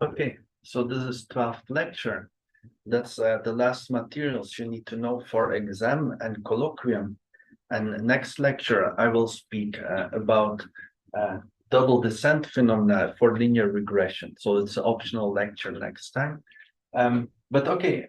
Okay, so this is 12th lecture. That's the last materials you need to know for exam and colloquium. And next lecture, I will speak about uh, double descent phenomena for linear regression. So it's an optional lecture next time. But okay,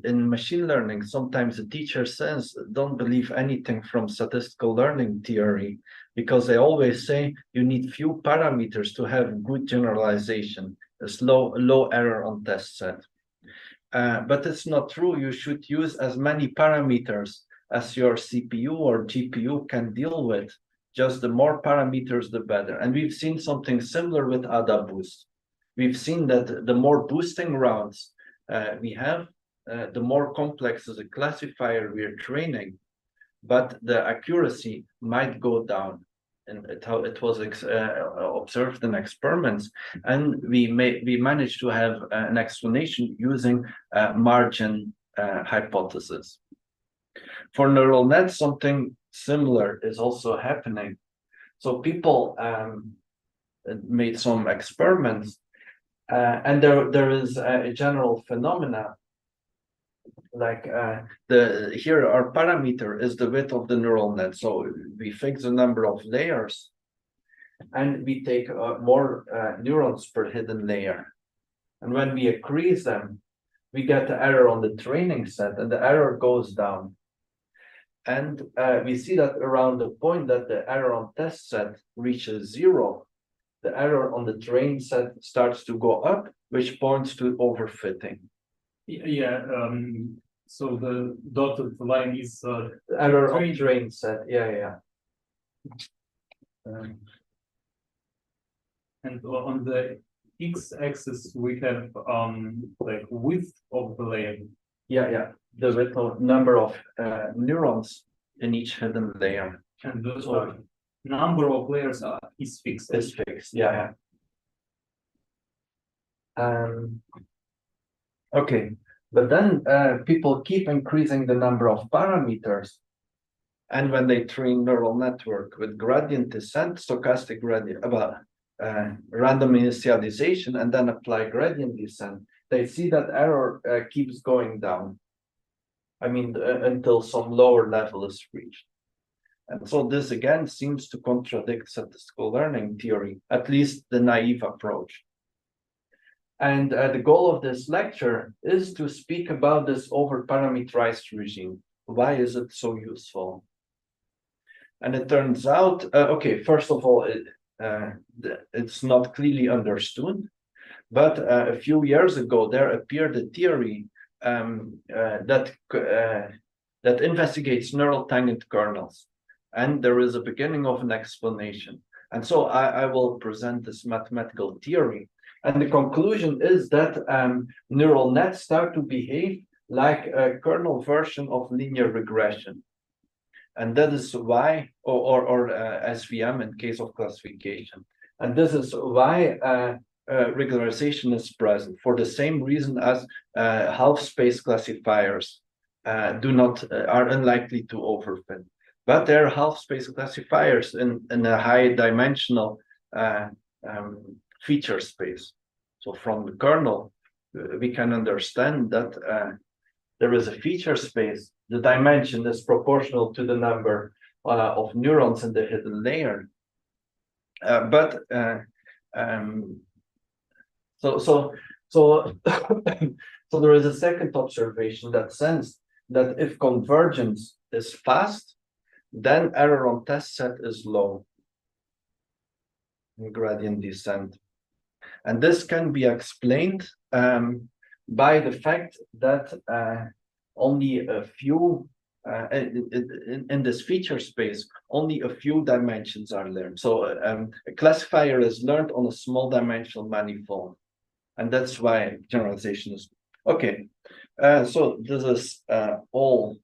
in machine learning, sometimes the teacher says, don't believe anything from statistical learning theory, because they always say you need few parameters to have good generalization, a low error on test set. But it's not true. You should use as many parameters as your CPU or GPU can deal with. Just the more parameters, the better. And we've seen something similar with ADA boost. We've seen that the more boosting rounds we have, the more complex is a classifier we're training, but the accuracy might go down. And it was observed in experiments, and we managed to have an explanation using margin hypothesis. For neural nets, something similar is also happening. So people made some experiments, and there is a general phenomena. Like here our parameter is the width of the neural net. So we fix the number of layers, and we take more neurons per hidden layer. And when we increase them, we get the error on the training set, and the error goes down. And we see that around the point that the error on test set reaches 0, the error on the train set starts to go up, which points to overfitting. Yeah, so the dotted line is error on train set. Yeah. And on the x-axis we have like width of the layer. Yeah. The width of number of neurons in each hidden layer. And the number of layers is fixed. Is fixed. Yeah. Okay, but then people keep increasing the number of parameters. And when they train neural network with gradient descent, stochastic gradient, random initialization, and then apply gradient descent, they see that error keeps going down. I mean, until some lower level is reached. And so this again seems to contradict statistical learning theory, at least the naive approach. And the goal of this lecture is to speak about this over-parameterized regime. Why is it so useful? And it turns out, okay, first of all, it's not clearly understood, but a few years ago, there appeared a theory that investigates neural tangent kernels. And there is a beginning of an explanation. And so I will present this mathematical theory. And the conclusion is that neural nets start to behave like a kernel version of linear regression. And that is why, or SVM in case of classification. And this is why regularization is present, for the same reason as half-space classifiers are unlikely to overfit. But they're half-space classifiers in a high-dimensional feature space. So from the kernel, we can understand that there is a feature space. The dimension is proportional to the number of neurons in the hidden layer. So there is a second observation that says that if convergence is fast, then error on test set is low in gradient descent. And this can be explained by the fact that only a few, in this feature space, only a few dimensions are learned. So a classifier is learned on a small dimensional manifold. And that's why generalization is okay. So this is all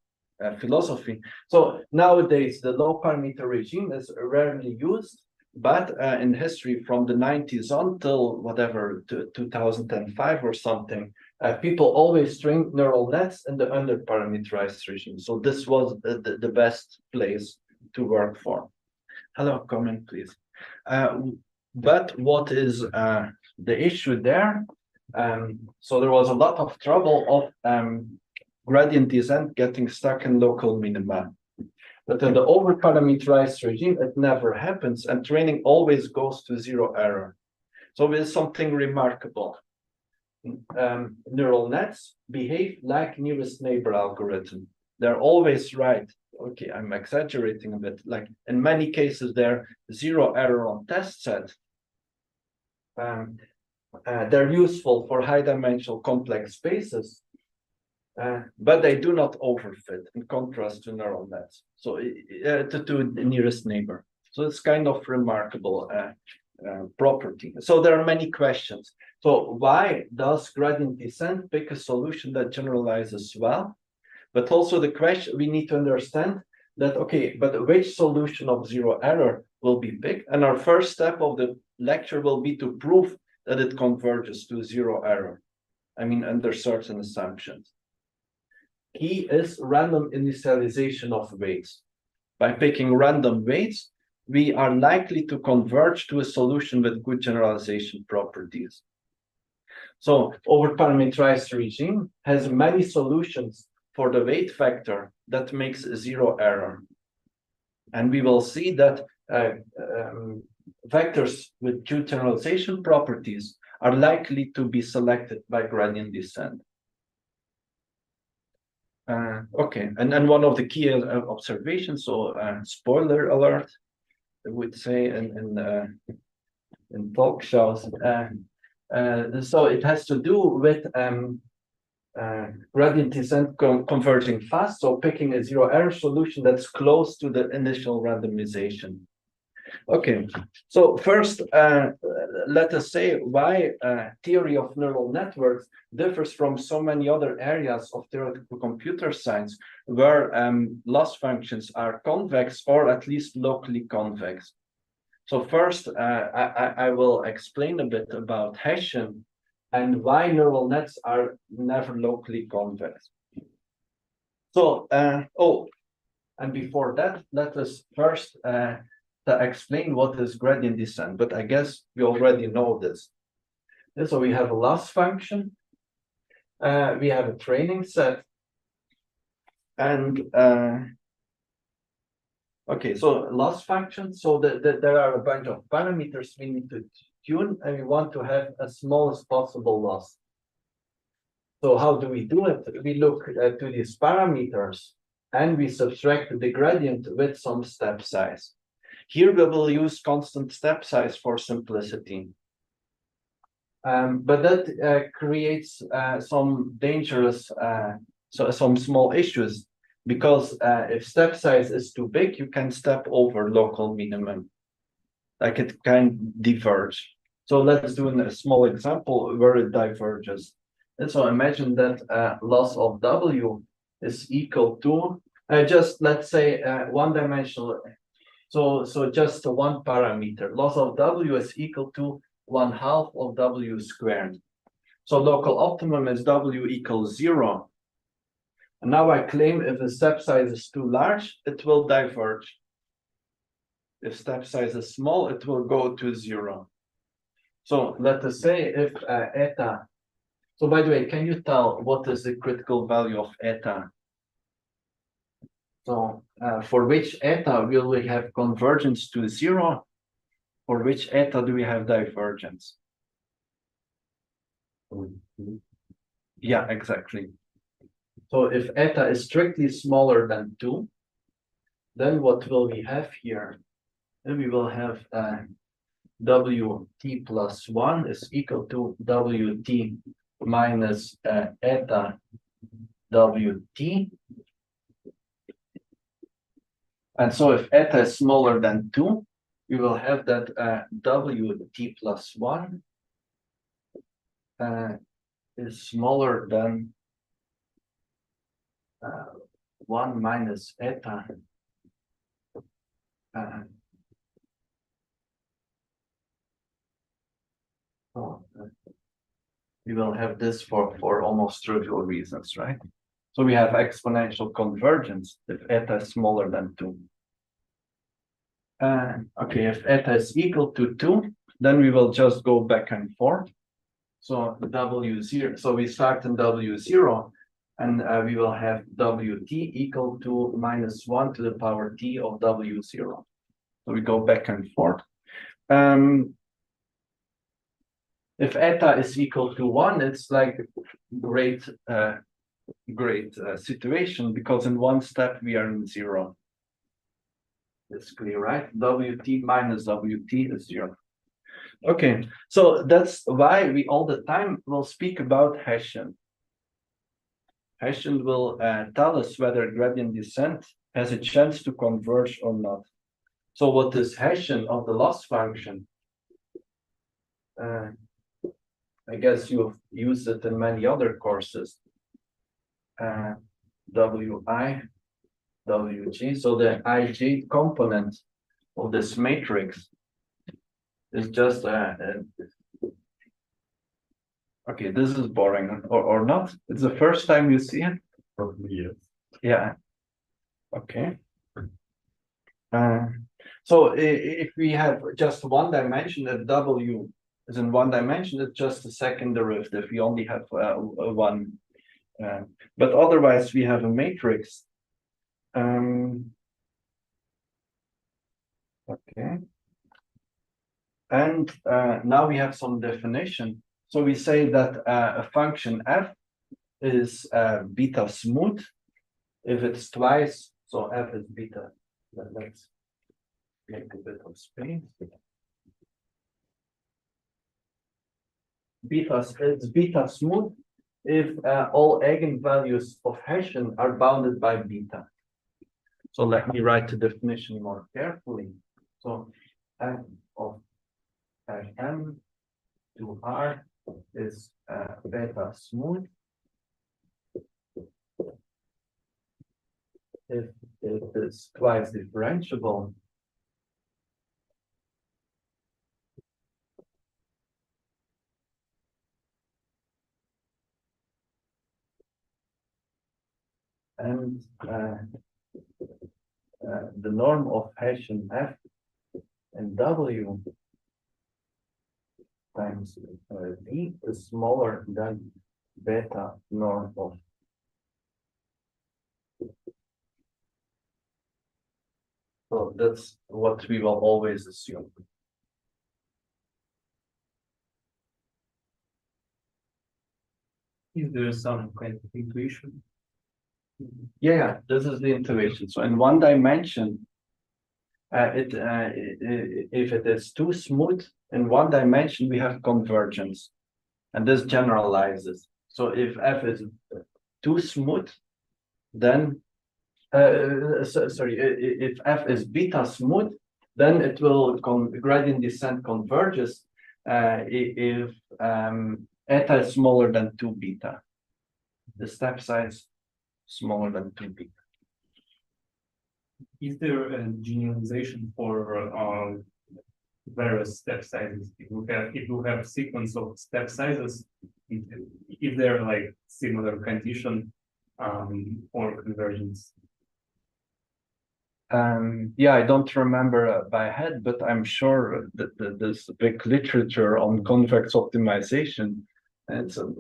philosophy. So nowadays, the low parameter regime is rarely used, but in history from the 90s until whatever, 2005 or something, people always trained neural nets in the under-parameterized regime. So this was the best place to work for. Hello, comment, please. But what is the issue there? So there was a lot of trouble of gradient descent getting stuck in local minima. But in the over-parameterized regime, it never happens, and training always goes to zero error. So it's something remarkable. Neural nets behave like nearest neighbor algorithm. They're always right. Okay, I'm exaggerating a bit. Like in many cases, they're zero error on test set. They're useful for high-dimensional complex spaces, but they do not overfit in contrast to neural nets. So to the nearest neighbor. So it's kind of remarkable property. So there are many questions. So why does gradient descent pick a solution that generalizes well? But also the question we need to understand that, okay, but which solution of zero error will be picked? And our first step of the lecture will be to prove that it converges to zero error. I mean, under certain assumptions. Key is random initialization of weights. By picking random weights, we are likely to converge to a solution with good generalization properties. So over-parameterized regime has many solutions for the weight factor that makes zero error. And we will see that vectors with good generalization properties are likely to be selected by gradient descent. Okay, and then one of the key observations, so spoiler alert, I would say in talk shows. So it has to do with gradient descent converging fast, so picking a zero error solution that's close to the initial randomization. Okay, so first, let us say why theory of neural networks differs from so many other areas of theoretical computer science, where loss functions are convex or at least locally convex. So first, I will explain a bit about Hessian and why neural nets are never locally convex. So, and before that, let us first to explain what is gradient descent, but I guess we already know this. And so we have a loss function, we have a training set, and okay, so loss function, so there are a bunch of parameters we need to tune, and we want to have as smallest possible loss. So how do we do it? We look to these parameters, and we subtract the gradient with some step size. Here we will use constant step size for simplicity. But that creates some dangerous, some small issues, because if step size is too big, you can step over local minimum. Like it can diverge. So let's do a small example where it diverges. And so imagine that loss of W is equal to, just let's say one-dimensional. So just one parameter. Loss of W is equal to 1/2 of W squared. So local optimum is W equals 0. And now I claim if the step size is too large, it will diverge. If step size is small, it will go to 0. So let us say if eta. So by the way, can you tell what is the critical value of eta? So for which eta will we have convergence to 0? For which eta do we have divergence? Yeah, exactly. So if eta is strictly smaller than 2, then what will we have here? Then we will have Wt plus 1 is equal to Wt minus eta Wt. And so if eta is smaller than 2, we will have that Wt plus 1 is smaller than 1 minus eta. We will have this for almost trivial reasons, right? So we have exponential convergence if eta is smaller than 2. Okay, if eta is equal to 2, then we will just go back and forth. So W0, so we start in W0, and we will have Wt equal to -1 to the power t of W0. So we go back and forth. If eta is equal to 1, it's like great situation, because in one step we are in 0. It's clear, right? Wt minus Wt is 0. Okay, so that's why we all the time will speak about Hessian. Hessian will tell us whether gradient descent has a chance to converge or not. So what is Hessian of the loss function? I guess you've used it in many other courses. Wi, Wg, so the Ij component of this matrix is just okay, this is boring, or not? It's the first time you see it? Probably, yes. Yeah. Okay. So if we have just one dimension, if W is in one dimension, it's just a second derivative. We only have one. But otherwise, we have a matrix. Okay. And now we have some definition. So we say that a function f is beta smooth if it's twice. So f is beta. Let's make a bit of space. It's beta smooth if all eigenvalues of Hessian are bounded by beta. So let me write the definition more carefully. So f of m to r is beta smooth if it is twice differentiable and the norm of Hessian f and w times v is smaller than beta norm of so that's what we will always assume. Is there some kind of intuition? Yeah, this is the intuition. So in one dimension, if it is too smooth in one dimension, we have convergence, and this generalizes. So if f is too smooth, then if f is beta smooth, then it will gradient descent converges if eta is smaller than 2 beta. The step size smaller than 2 beta. Is there a generalization for various step sizes? If you have a sequence of step sizes, if they're like similar condition for convergence? Yeah, I don't remember by head, but I'm sure that there's big literature on convex optimization. And so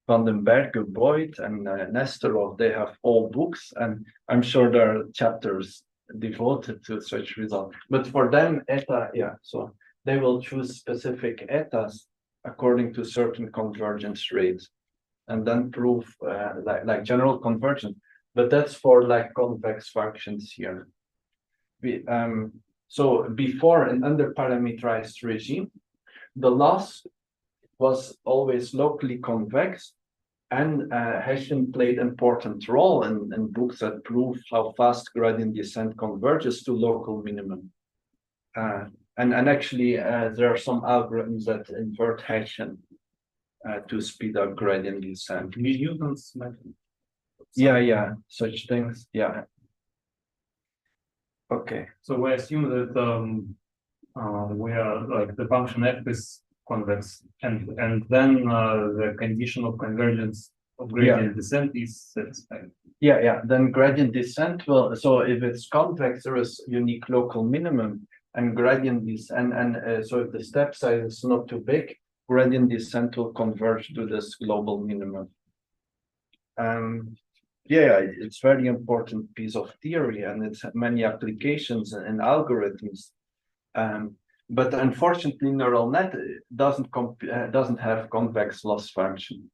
Van den Berge, Boyd, and Nesterov, they have all books, and I'm sure there are chapters devoted to such results. But for them, eta, yeah, so they will choose specific etas according to certain convergence rates, and then prove like general convergence. But that's for like convex functions here. So before an underparameterized regime, the loss was always locally convex, and Hessian played an important role in books that prove how fast gradient descent converges to local minimum. And actually, there are some algorithms that invert Hessian to speed up gradient descent. Newton's method. Yeah, such things. Yeah. Okay. So we assume that we are like the function f is convex, and then the condition of convergence of gradient descent is satisfied. Yeah. Then gradient descent will. So if it's convex, there is unique local minimum. and gradient descent, and so if the step size is not too big, gradient descent will converge to this global minimum. Yeah, it's very important piece of theory, and it's many applications and algorithms. But unfortunately, neural net doesn't have convex loss function.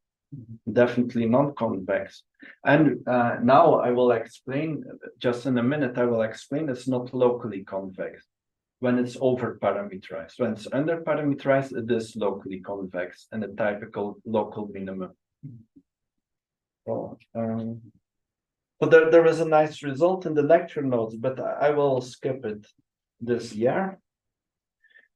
Definitely non-convex. And now I will explain, just in a minute, I will explain it's not locally convex when it's over-parameterized. When it's under-parameterized, it is locally convex and a typical local minimum. So, but there is a nice result in the lecture notes, but I will skip it this year.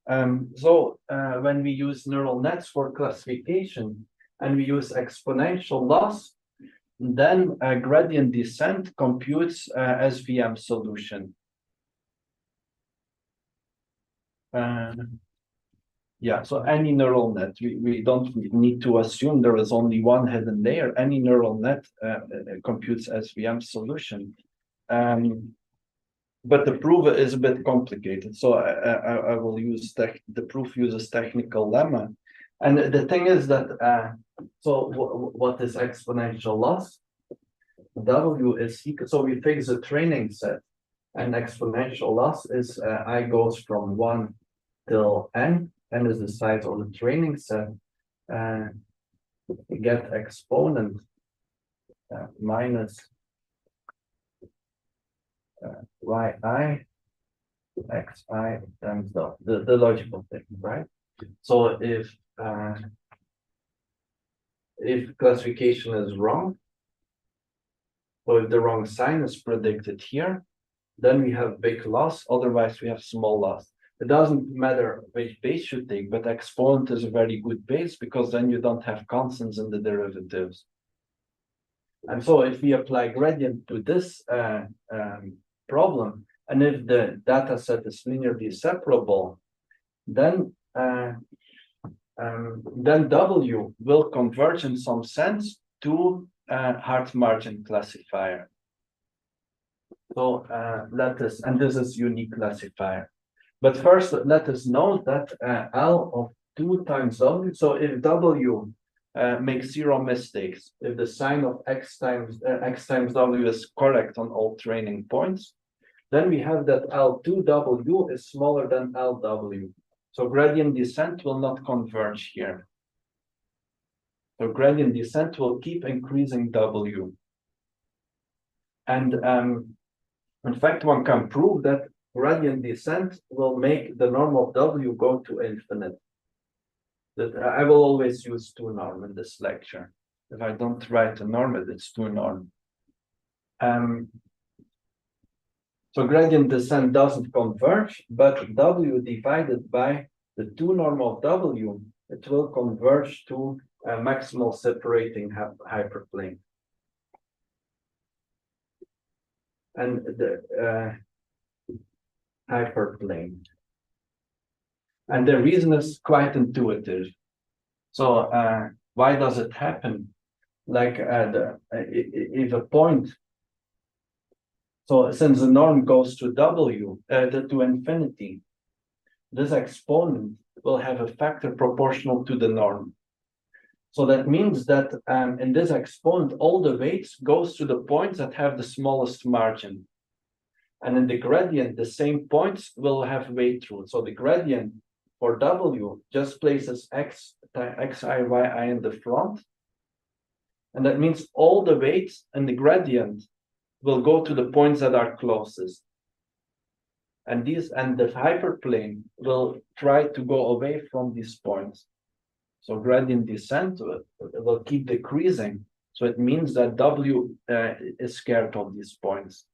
So when we use neural nets for classification and we use exponential loss, then gradient descent computes SVM solution. Yeah, so any neural net, we don't need to assume there is only one hidden layer. Any neural net computes SVM solution. But the proof is a bit complicated, so I will use the proof uses technical lemma. And the thing is that, so what is exponential loss? W is equal, so we fix the training set, and exponential loss is I goes from 1 till n is the size of the training set. We get exponent minus yi xi times the logical thing, right? So if classification is wrong, so if the wrong sign is predicted here, then we have big loss, otherwise we have small loss. It doesn't matter which base you take, but exponent is a very good base because then you don't have constants in the derivatives. And so if we apply gradient to this problem, and if the data set is linearly separable, then W will converge in some sense to hard margin classifier. So and this is unique classifier. But first, let us note that L of 2 times W, so if W makes 0 mistakes, if the sign of x times W is correct on all training points, then we have that L2W is smaller than LW. So gradient descent will not converge here. So gradient descent will keep increasing W. And in fact, one can prove that gradient descent will make the norm of W go to infinite. That I will always use 2 norm in this lecture. If I don't write a norm, it's 2 norm. So gradient descent doesn't converge, but W divided by the 2 norm of W, it will converge to a maximal separating hyperplane. And the hyperplane. And the reason is quite intuitive. So why does it happen? Like if a point, so since the norm goes to W, to infinity, this exponent will have a factor proportional to the norm. So that means that in this exponent, all the weights goes to the points that have the smallest margin. And in the gradient, the same points will have weight roots. So the gradient for W just places xi, yi in the front. And that means all the weights in the gradient will go to the points that are closest. And the hyperplane will try to go away from these points. So gradient descent will keep decreasing. So it means that W is scared of these points.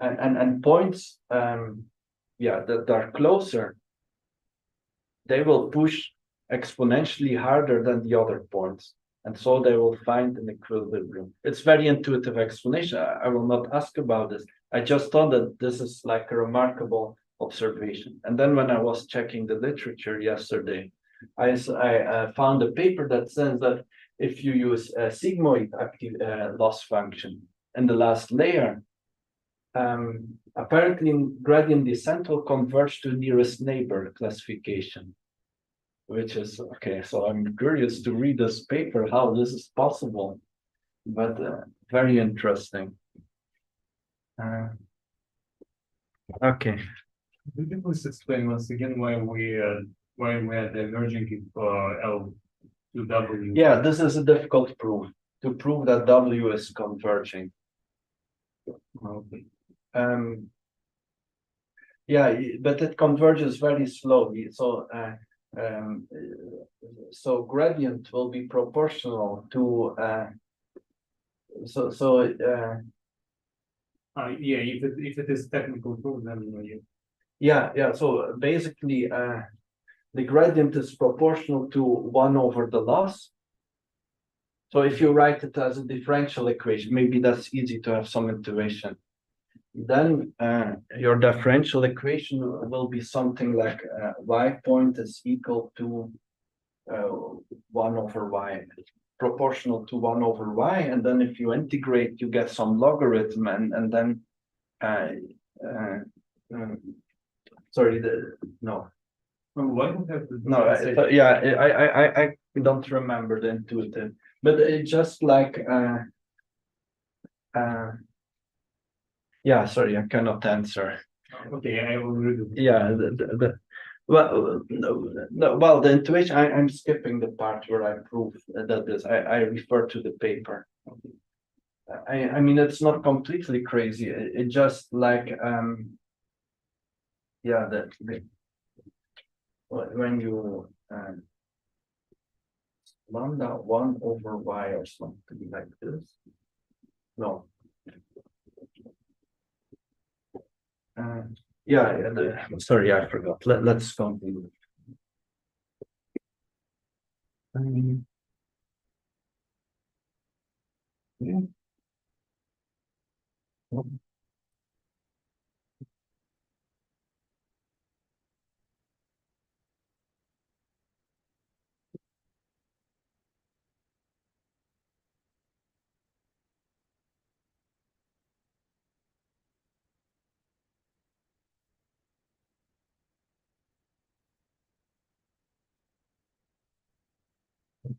And points, that are closer, they will push exponentially harder than the other points. And so they will find an equilibrium. It's very intuitive explanation. I will not ask about this. I just thought that this is like a remarkable observation. And then when I was checking the literature yesterday, I found a paper that says that if you use a sigmoid active loss function in the last layer, Apparently gradient descent will converge to nearest neighbor classification, which is okay. So I'm curious to read this paper, how this is possible, but very interesting. Okay. Could you please explain once again why we are diverging if L to W? Yeah, this is a difficult proof to prove that W is converging. Okay. Yeah, but it converges very slowly. So gradient will be proportional to Yeah, if it is technical proof, then yeah. So basically, the gradient is proportional to 1 over the loss. So if you write it as a differential equation, maybe that's easy to have some intuition. Then your differential equation will be something like y point is equal to 1 over y, proportional to 1 over y. And then if you integrate, you get some logarithm, and then sorry, no. why do you have to do No, that? yeah, I don't remember the intuitive, but it's just like yeah, sorry, I cannot answer. Okay, I will read it. Yeah, well, no, well, the intuition, I'm skipping the part where I prove that this, I refer to the paper. I mean, it's not completely crazy. It just like, yeah, when you lambda 1 over y or something like this. No. Yeah, sorry, I forgot. Let's continue. Yeah.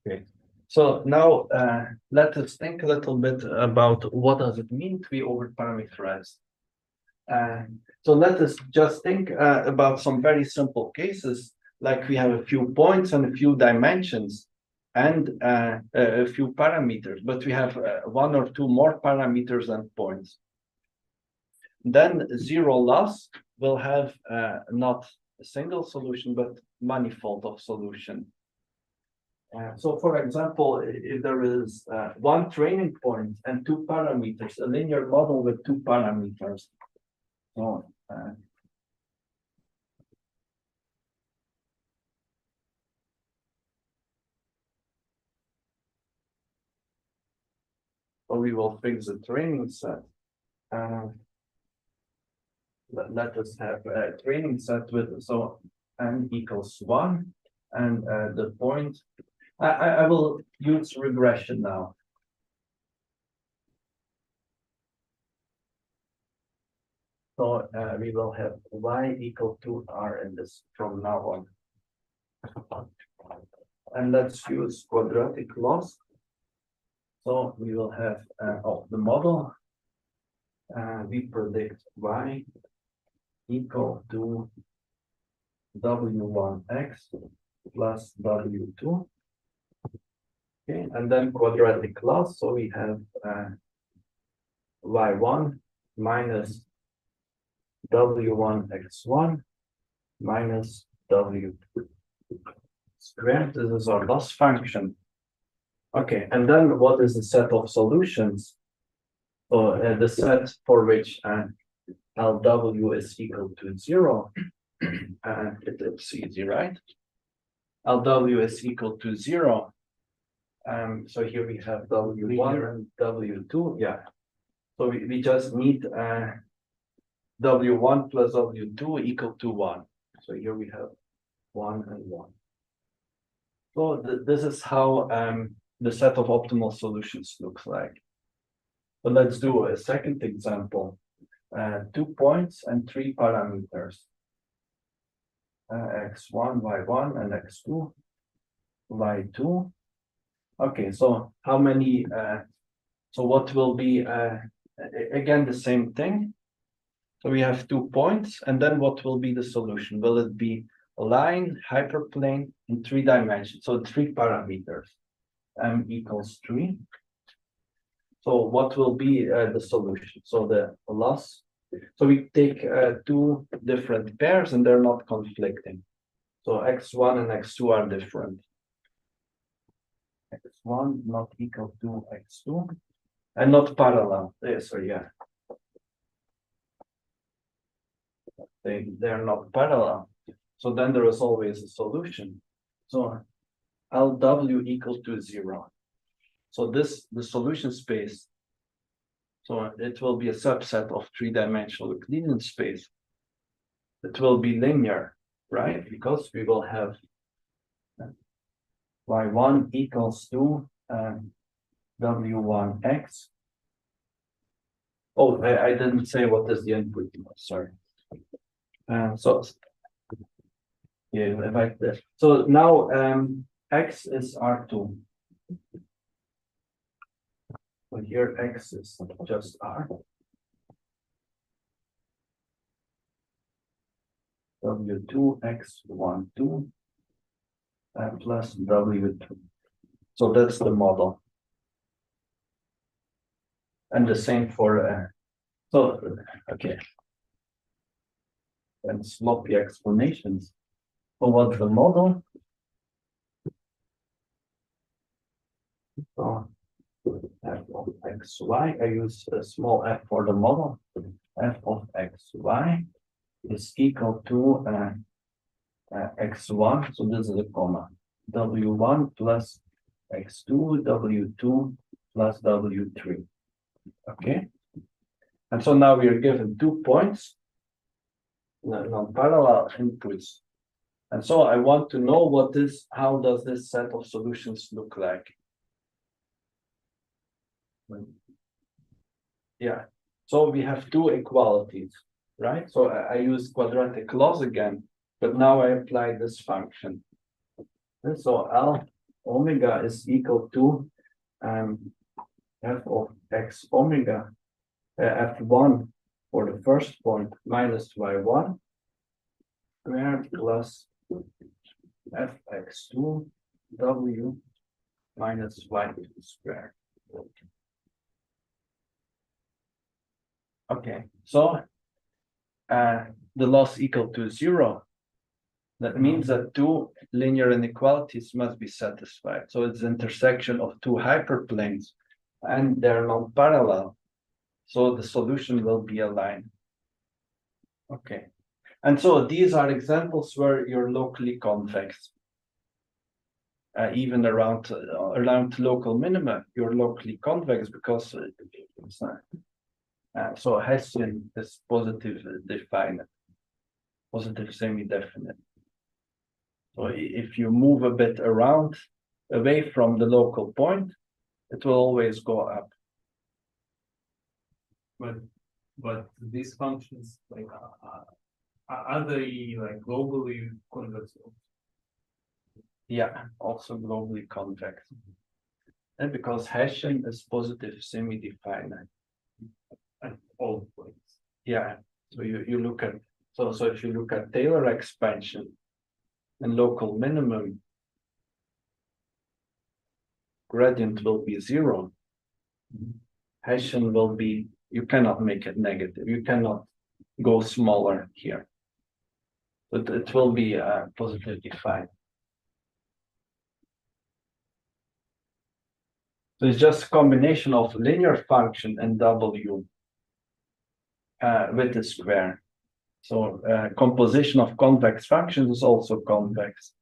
Okay. So now let us think a little bit about what does it mean to be overparameterized. So let us just think about some very simple cases, like we have a few points and a few dimensions and a few parameters, but we have 1 or 2 more parameters than points. Then zero loss will have not a single solution, but manifold of solution. So for example, if there is 1 training point and 2 parameters, a linear model with 2 parameters. So we will fix the training set. Let us have a training set with, so n equals 1, and the point, I will use regression now. So we will have y equal to r in this from now on. And let's use quadratic loss. So we will have the model. We predict y equal to w1x plus w2. Okay, and then quadratic loss. So we have y1 minus w1x1 minus w2 squared. This is our loss function. Okay, and then what is the set of solutions? So the set for which LW is equal to 0, and it's easy, right? LW is equal to 0. So here we have W1 and W2. Yeah. So we just need W1 plus W2 equal to 1. So here we have 1 and 1. So this is how the set of optimal solutions looks like. But let's do a second example. 2 points and 3 parameters. X1, Y1, and X2, Y2. Okay, so how many, so what will be, again, the same thing. So we have 2 points, and then what will be the solution? Will it be a line, hyperplane, in 3 dimensions? So 3 parameters, m equals 3. So what will be the solution? So the loss. So we take 2 different pairs, and they're not conflicting. So x1 and x2 are different. X1 not equal to x2, and not parallel. Sorry, yeah. They're not parallel. So then there is always a solution. So LW equal to 0. So this, the solution space, so it will be a subset of 3-dimensional Euclidean space. It will be linear, right? Because we will have y1 equals to w1x. Oh, I didn't say what is the input. Sorry. So yeah, like this. So now x is R2. So here x is just R. W2 x12 plus W2. So that's the model. And the same for so okay. And sloppy explanations. So what's the model? So f of xy, I use a small f for the model. F of xy is equal to x1, so this is a comma, w1 plus x2, w2 plus w3. Okay, and so now we are given 2 points, non-parallel inputs, and so I want to know what this, how does this set of solutions look like? Yeah, so we have 2 equalities, right? So I use quadratic laws again, but now I apply this function. And so L omega is equal to f of x omega, f1 for the first point minus y1 squared plus fx2 w minus y2 squared. Okay, so the loss equal to 0. That means that 2 linear inequalities must be satisfied. So it's the intersection of 2 hyperplanes, and they're non-parallel. So the solution will be a line. Okay, and so these are examples where you're locally convex. Even around local minima, you're locally convex because so Hessian is positive definite, positive semi-definite. So if you move a bit around, away from the local point, it will always go up. But these functions, like, are they like globally convex? Yeah, also globally convex. And because Hessian is positive semi-definite. At all points. Yeah, so you look at, so if you look at Taylor expansion and local minimum, gradient will be 0. Hessian will be, you cannot make it negative. You cannot go smaller here. But it will be positive defined. So it's just a combination of linear function and W with the square. So composition of convex functions is also convex.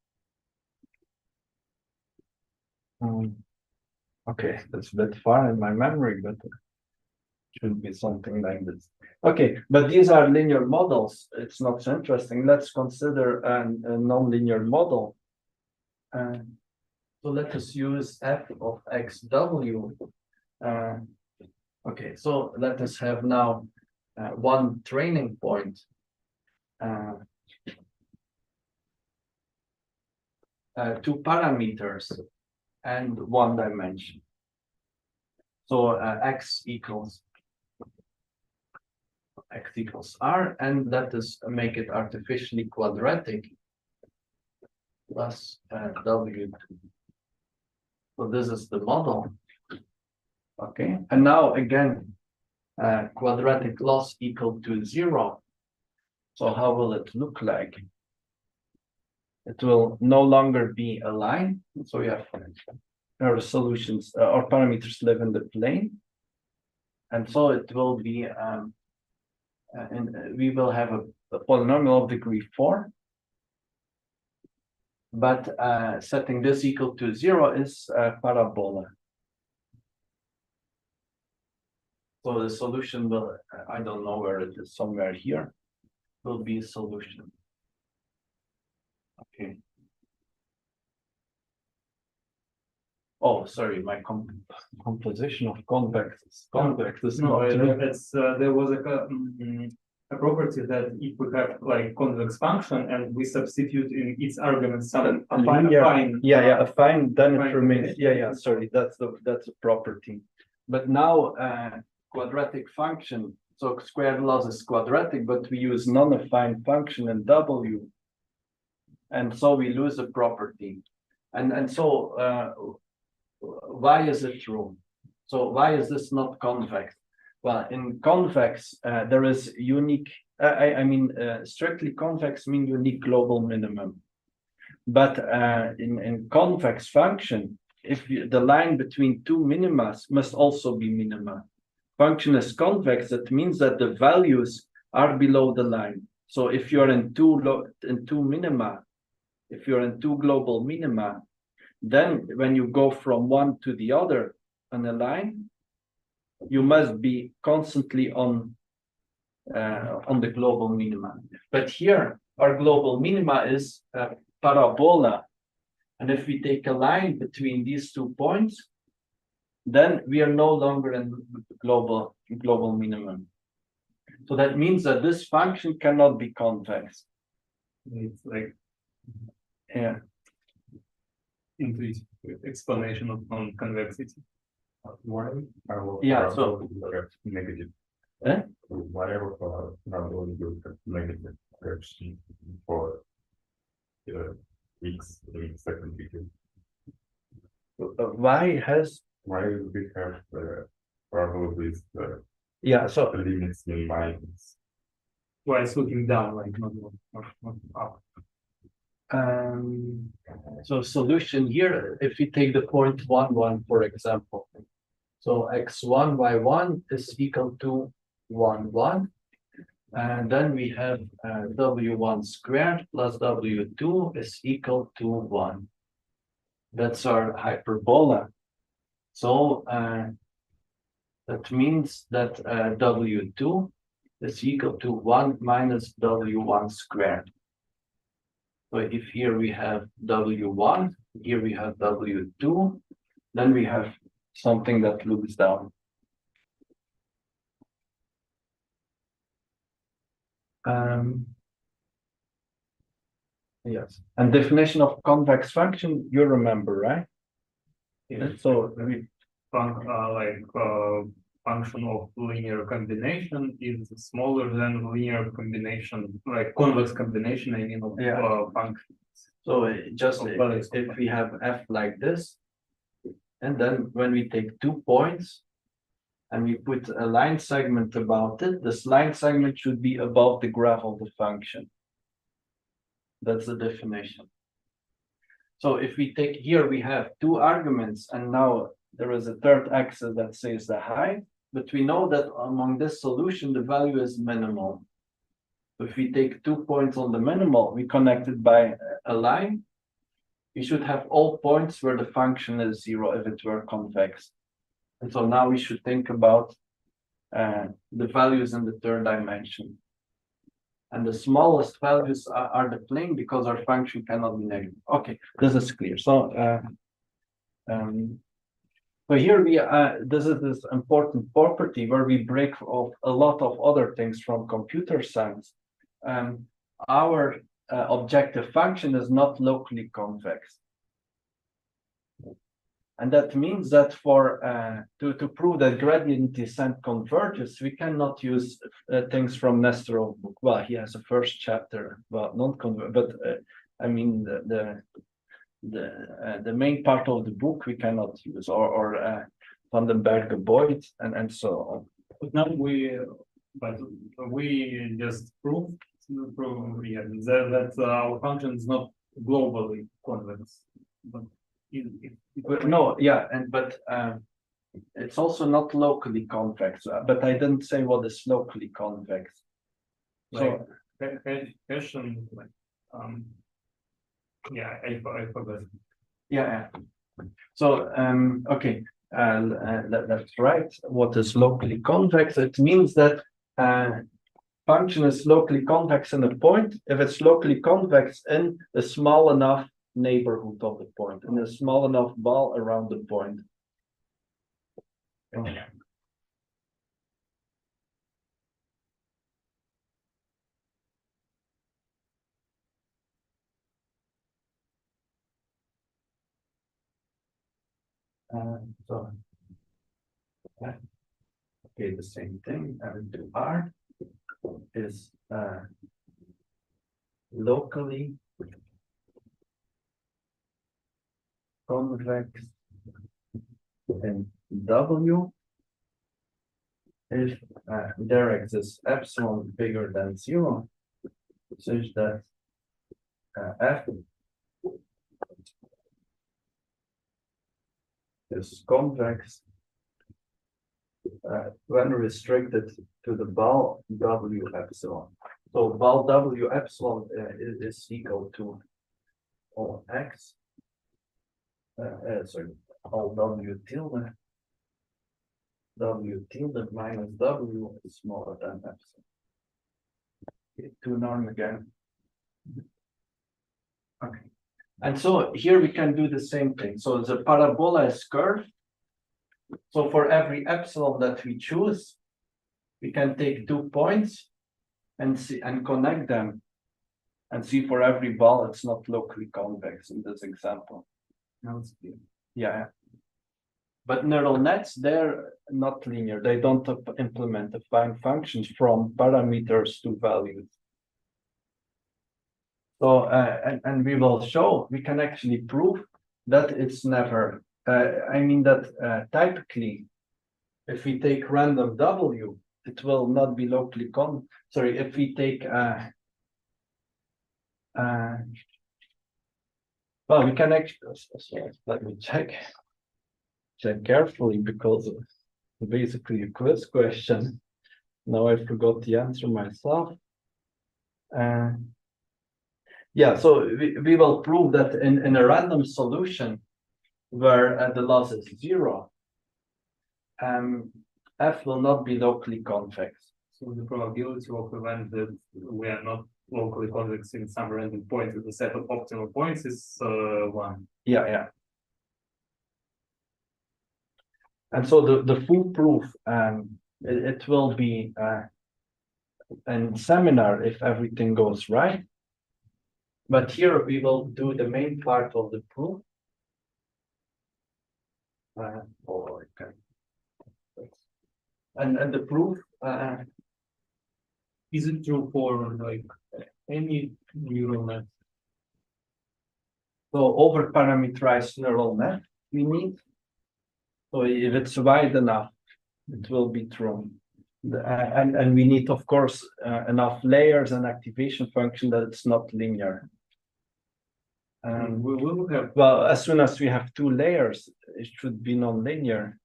Okay, that's a bit far in my memory, but it should be something like this. Okay, but these are linear models. It's not so interesting. Let's consider a nonlinear model. So let us use f of xw. Okay, so let us have now one training point, two parameters and one dimension. So x equals r, and that is make it artificially quadratic plus w2. So this is the model. Okay, and now again, quadratic loss equal to 0. So how will it look like? It will no longer be a line. So we have our solutions, our parameters live in the plane. And so it will be, and we will have a polynomial of degree 4. But setting this equal to 0 is a parabola. So the solution will, I don't know where it is, somewhere here, will be a solution. Okay. Oh, sorry, my composition of convex is No, not true. it's there was a property that if we have like convex function and we substitute in its argument some a fine, a fine, then it fine remains. Yeah, sorry, that's a property. But now quadratic function, so squared loss is quadratic, but we use non-affine function in W, and so we lose a property. And so why is it true? So why is this not convex? Well, in convex, there is unique, strictly convex mean unique global minimum. But in convex function, if the line between two minima must also be minima. Function is convex, that means that the values are below the line. So if you're in two minima, if you're in two global minima, then when you go from one to the other on a line, you must be constantly on the global minima. But here, our global minima is parabola. And if we take a line between these 2 points, then we are no longer in global minimum. So that means that this function cannot be convex. It's like intuitive explanation of non-convexity. why? Yeah, so negative. Whatever parabola you have negative HSE for x in second degree. why We have the parabola with the so limits in minus. Why it's looking down, like not up. so solution here, if we take the point 1, 1, for example. So x1, y1 is equal to 1, 1. And then we have w1 squared plus w2 is equal to 1. That's our hyperbola. So that means that w2 is equal to 1 minus w1 squared. So if here we have w1, here we have w2, then we have something that loops down. Yes, and definition of convex function, you remember, right? Yeah. So Function of linear combination is smaller than linear combination, like convex combination, I mean, of functions. So just if we have f like this, and then when we take 2 points and we put a line segment about it, this line segment should be above the graph of the function. That's the definition. So if we take here, we have 2 arguments, and now there is a third axis that says the height, but we know that among this solution, the value is minimal. If we take 2 points on the minimal, we connect it by a line. We should have all points where the function is 0 if it were convex. And so now we should think about the values in the third dimension. And the smallest values are the plane because our function cannot be negative. Okay, this is clear. So So here this is this important property where we break off a lot of other things from computer science. Our objective function is not locally convex. And that means that to prove that gradient descent converges, we cannot use things from Nesterov's book. Well, he has a first chapter about non-converge, but I mean the main part of the book we cannot use, or Van den Berge-Boyd and so on. But now we just prove that our function is not globally convex. But no, yeah, but it's also not locally convex. But I didn't say what is locally convex. Like Hessian, yeah, I forgot. Yeah. So okay, that's right. What is locally convex? It means that function is locally convex in a point if it's locally convex in a small enough neighborhood of the point, in a small enough ball around the point. Okay. So okay, the same thing. Do R is locally convex in W if there exists epsilon bigger than 0, such that F is convex when restricted to the ball W epsilon. So ball W epsilon is equal to all X, sorry, all W tilde minus W is smaller than epsilon. Okay, to norm again. Okay. And so here we can do the same thing. So the parabola is curved. So for every epsilon that we choose, we can take 2 points and see and connect them and see for every ball it's not locally convex in this example. Yeah. But neural nets, they're not linear. They don't implement affine functions from parameters to values. So, and we will show, we can actually prove that it's never, I mean that typically, if we take random W, it will not be locally sorry, if we take, well, we can actually, let me check carefully because it's basically a quiz question. Now I forgot the answer myself. Yeah, so we will prove that in a random solution where the loss is 0, F will not be locally convex. So the probability of event that we are not locally convex in some random point with a set of optimal points is 1. Yeah. And so the full proof, it will be in seminar if everything goes right. But here we will do the main part of the proof. And the proof. Is it true for like any neural net? So over parameterized neural net we need. So if it's wide enough, it will be true. And we need, of course, enough layers and activation function that it's not linear. We will have, well, as soon as we have 2 layers, it should be non-linear.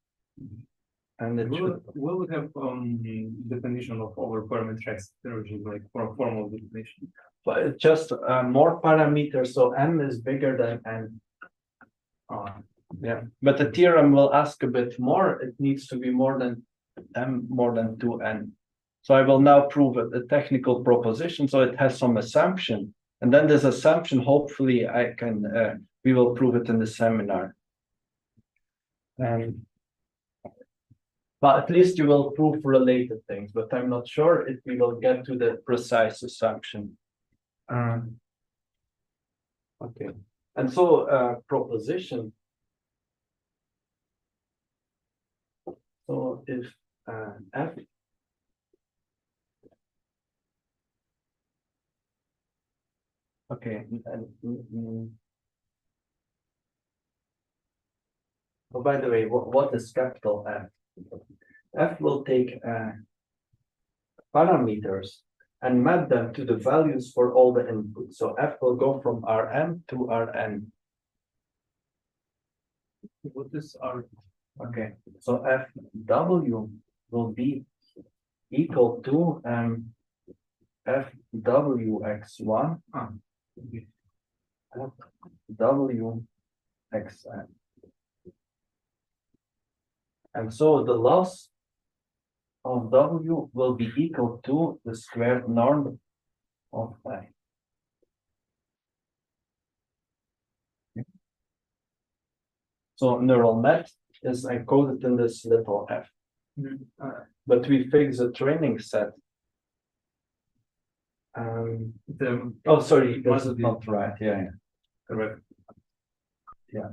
And it will have definition of over parameterized energy, like for formal definition. But it's just more parameters, so m is bigger than n. Yeah, but the theorem will ask a bit more. It needs to be more than m, more than 2n. So I will now prove a technical proposition. So it has some assumption, and then this assumption, hopefully, we will prove it in the seminar. But at least you will prove related things, but I'm not sure if we will get to the precise assumption. Okay, and so proposition. So if F okay, oh, by the way, what is capital F? F will take parameters and map them to the values for all the inputs. So F will go from Rm to Rn. What is our Okay, so Fw will be equal to Fwx1 Fwxn. And so the loss of W will be equal to the squared norm of I. So neural net is encoded in this little f. But we fix the training set. Oh, sorry, this is not right. Yeah, correct? yeah.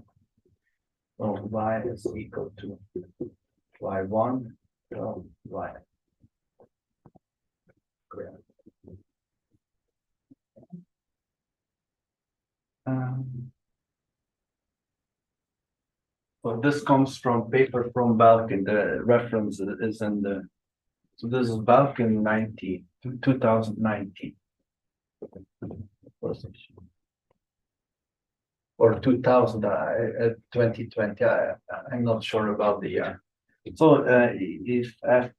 So y is equal to y1 so y. So this comes from paper from Balkin. The reference is in the. So this is Balkin 2019. Or 2000, 2020. I'm not sure about the year. So if F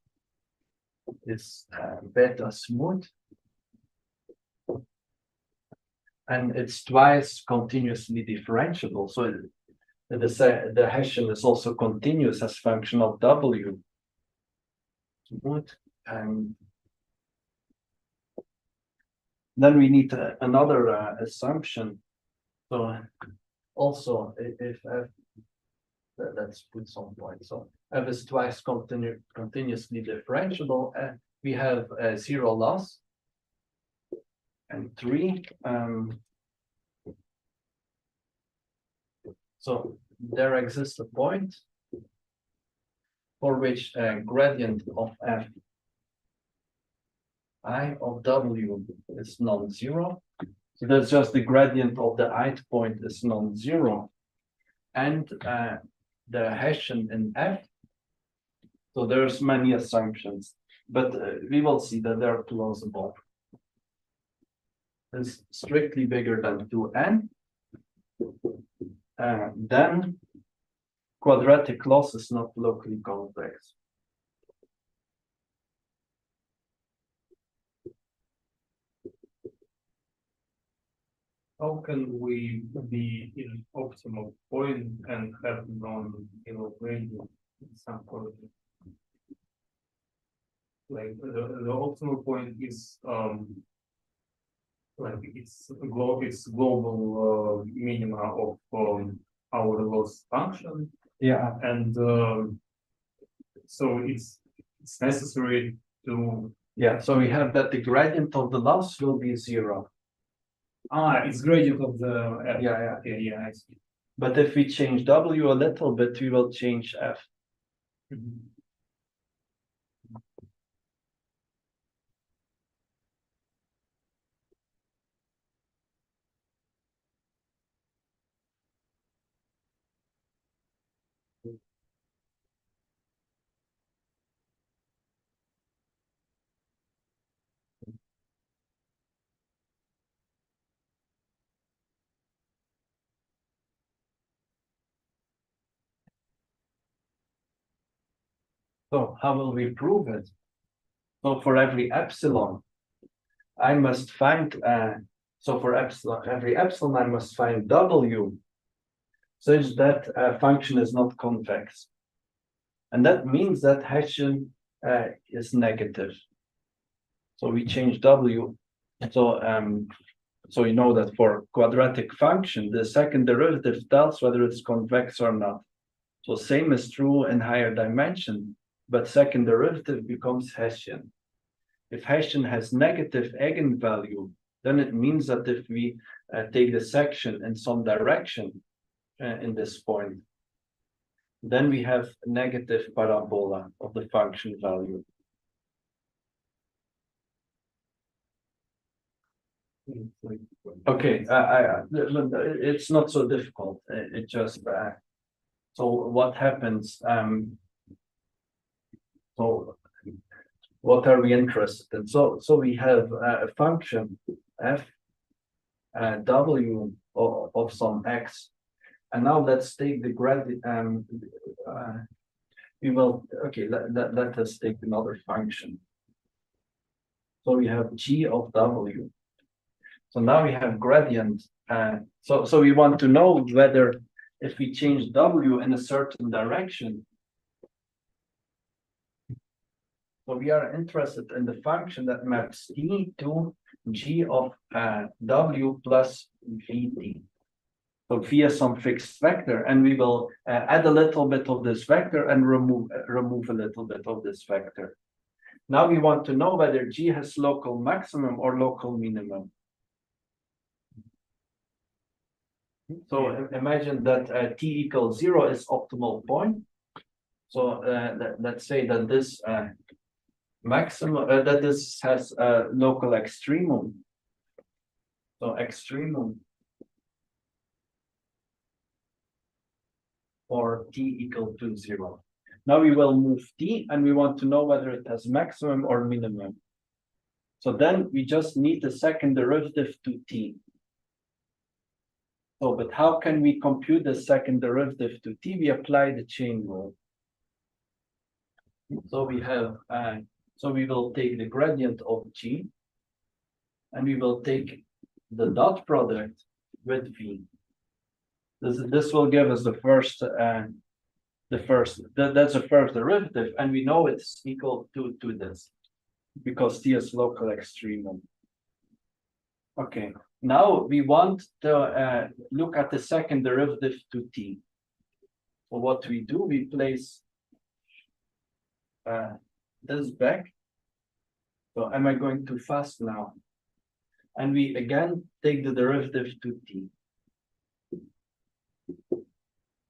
is beta smooth, and it's twice continuously differentiable, so the Hessian is also continuous as function of W. Smooth, and then we need another assumption. So also if F, let's put some points. So F is twice continuously differentiable, and we have zero loss. And 3. So there exists a point for which a gradient of F I of W is non-zero. So that's just the gradient of the ith point is non-zero. And the Hessian in F. So there's many assumptions, but we will see that they're plausible. Is strictly bigger than 2n. Then quadratic loss is not locally convex. How can we be in optimal point and have non-zero gradient in some coordinate? Like the optimal point is like it's global minima of our loss function. Yeah. And so it's necessary to. Yeah, so we have that the gradient of the loss will be 0. It's gradient of the F. Yeah. Okay, yeah, I see. But if we change W a little bit, we will change F. So how will we prove it? So for every epsilon, I must find, so for every epsilon, I must find W such that a function is not convex. And that means that Hessian is negative. So we change W. So you know that for quadratic function, the second derivative tells whether it's convex or not. So same is true in higher dimension. but second derivative becomes Hessian. If Hessian has negative eigenvalue, then it means that if we take the section in some direction in this point, then we have a negative parabola of the function value. Okay, it's not so difficult. It just so what happens? So what are we interested in? So we have a function f w of some x, and now let's take the gradient. We will let us take another function. So we have g of w. So now we have gradient. So we want to know whether if we change w in a certain direction. So we are interested in the function that maps t to g of w plus vt. So v is some fixed vector, and we will add a little bit of this vector and remove a little bit of this vector. Now we want to know whether g has local maximum or local minimum. So imagine that t equals 0 is optimal point. So let's say that this maximum that this has a local extremum. So extremum for t equal to 0. Now we will move t, and we want to know whether it has maximum or minimum. So then we just need the second derivative to t. So, but how can we compute the second derivative to t? We apply the chain rule. So we have, so we will take the gradient of g, and we will take the dot product with v. This will give us the first, that's the first derivative, and we know it's equal to this because t is local extremum. Okay, now we want to look at the second derivative to t. So what we do, we place this back. So am I going too fast now? And we again take the derivative to t,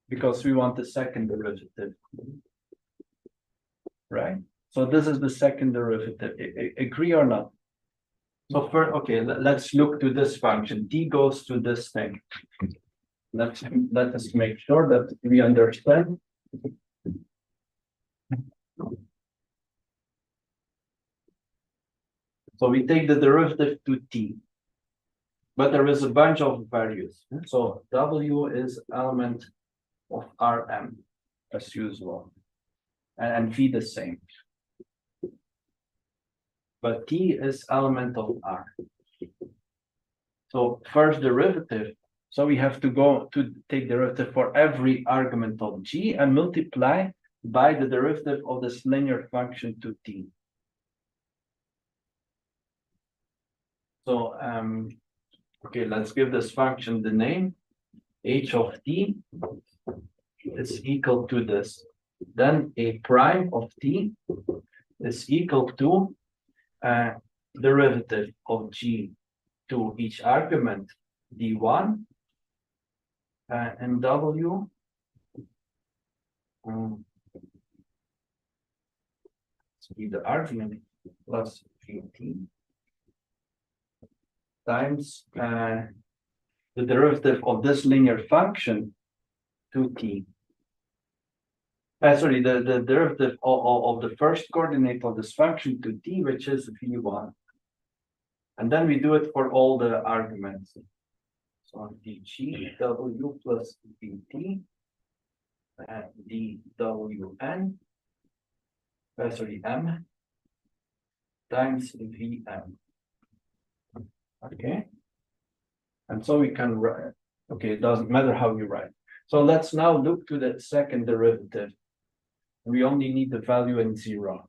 because we want the second derivative, right? So this is the second derivative. Agree or not? So first, okay, let's look to this function. T goes to this thing. Let us make sure that we understand. So we take the derivative to t, but there is a bunch of values. So w is element of Rm as usual, and v the same. But t is element of R. So first derivative, so we have to go to take derivative for every argument of g and multiply by the derivative of this linear function to t. So okay, let's give this function the name h of t is equal to this. Then a prime of t is equal to derivative of g to each argument d1 and w be the argument plus vt times the derivative of this linear function to t. Sorry, the derivative of the first coordinate of this function to t, which is v1. And then we do it for all the arguments. So dg w plus vt dwn, sorry, m times vm. Okay. And so we can write, okay, it doesn't matter how you write. So let's now look to the second derivative. We only need the value in 0.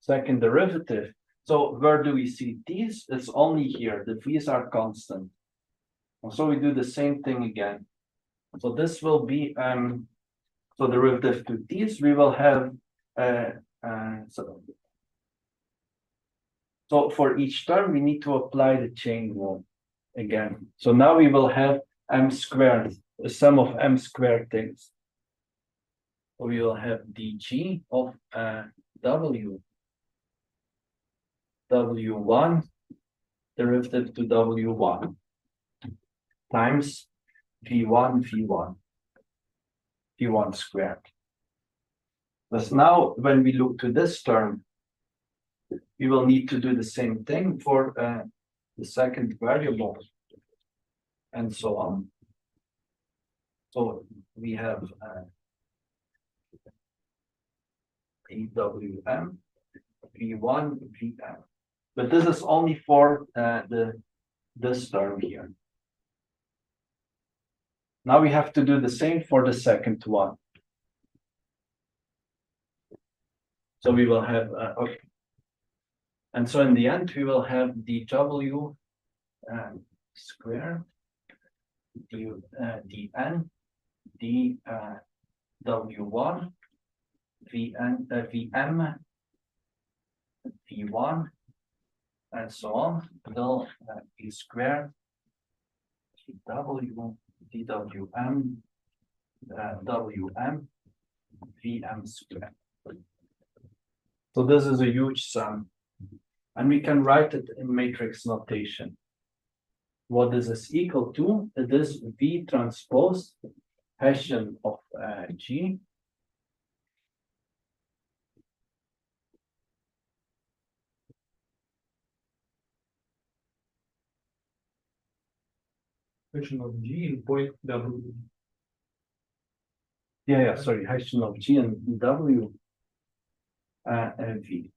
Second derivative. So where do we see t's? It's only here. The v's are constant. And so we do the same thing again. So this will be So derivative to these, we will have so for each term, we need to apply the chain rule again. So now we will have m squared, the sum of m squared things. So we will have dg of w1 derivative to w1 times v1 squared. But now when we look to this term, we will need to do the same thing for the second variable and so on. So we have EWM, V1, Vm. But this is only for this term here. Now we have to do the same for the second one. So we will have, okay. And so in the end, we will have dw squared, dn, dw1, vm, v1, and so on, till e squared, dwm, wm, vm squared. So this is a huge sum. And we can write it in matrix notation. What is this equal to? It is V transpose Hessian of G Hessian of G in point W. Yeah, sorry, Hessian of G and W and V.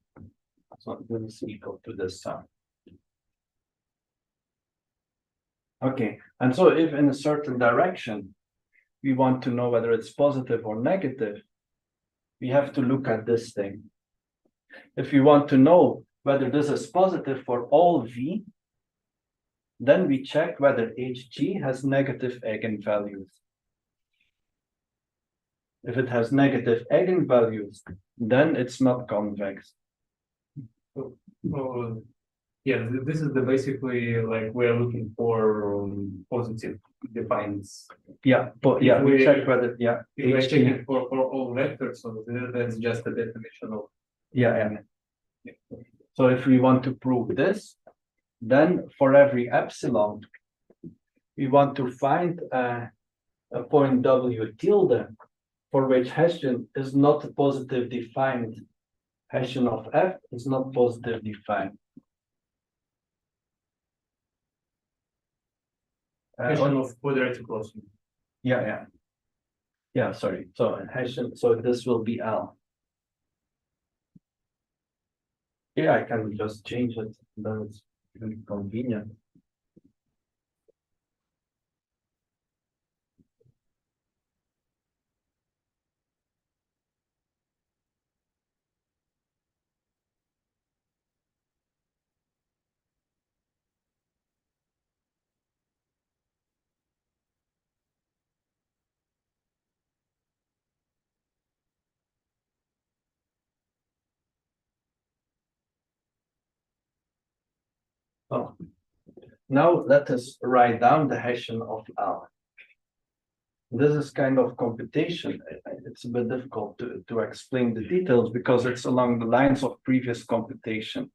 So this is equal to this sum. Okay, and so if in a certain direction we want to know whether it's positive or negative, we have to look at this thing. If we want to know whether this is positive for all V, then we check whether Hg has negative eigenvalues. If it has negative eigenvalues, then it's not convex. Yeah, this is the basically like we're looking for positive defines. Yeah, but yeah, we check whether if we're checking for all vectors, so that's just a definition of yeah. So if we want to prove this, then for every epsilon, we want to find a point W tilde for which Hessian is not positive defined. Hessian of F is not positive defined. Hessian of quadratic crossing. Yeah. Sorry. So Hessian. So this will be L. Yeah, I can just change it. Then it's really convenient. Oh, now let us write down the Hessian of L. This is kind of computation. It's a bit difficult to explain the details because it's along the lines of previous computation.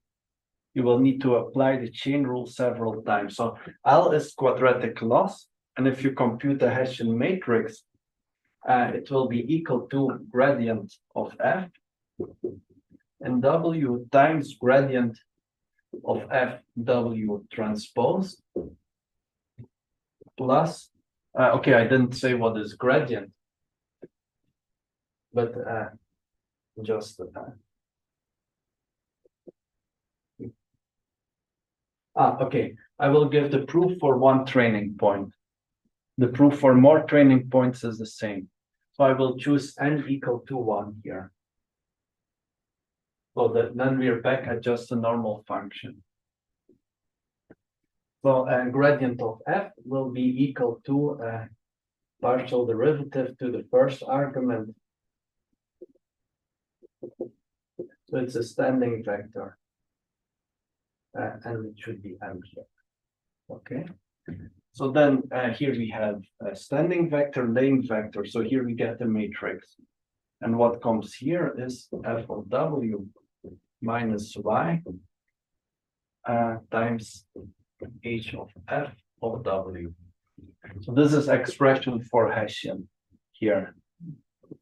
You will need to apply the chain rule several times. So L is quadratic loss, and if you compute the Hessian matrix, it will be equal to gradient of F and W times gradient of F W transpose plus, okay, I didn't say what is gradient, but just okay, I will give the proof for one training point. The proof for more training points is the same. So I will choose n equal to 1 here. So that then we're back at just a normal function. So gradient of f will be equal to partial derivative to the first argument. So it's a standing vector. And it should be M here. Okay. So then here we have a standing vector, lane vector. So here we get the matrix. And what comes here is f of w minus y times h of f of w. So this is expression for Hessian here.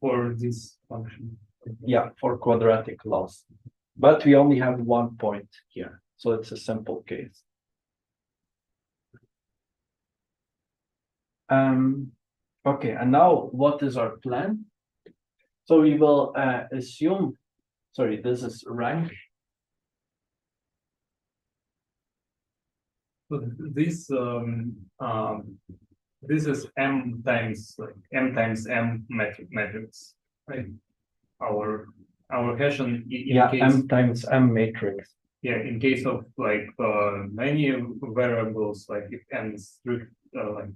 For this function. Yeah, for quadratic laws. But we only have one point here. So it's a simple case. Okay, and now what is our plan? So we will assume, sorry, this is rank. So this this is m times m matrix, right? Our Hessian in Yeah, case, m times m matrix. yeah, in case of like many variables, like if m is like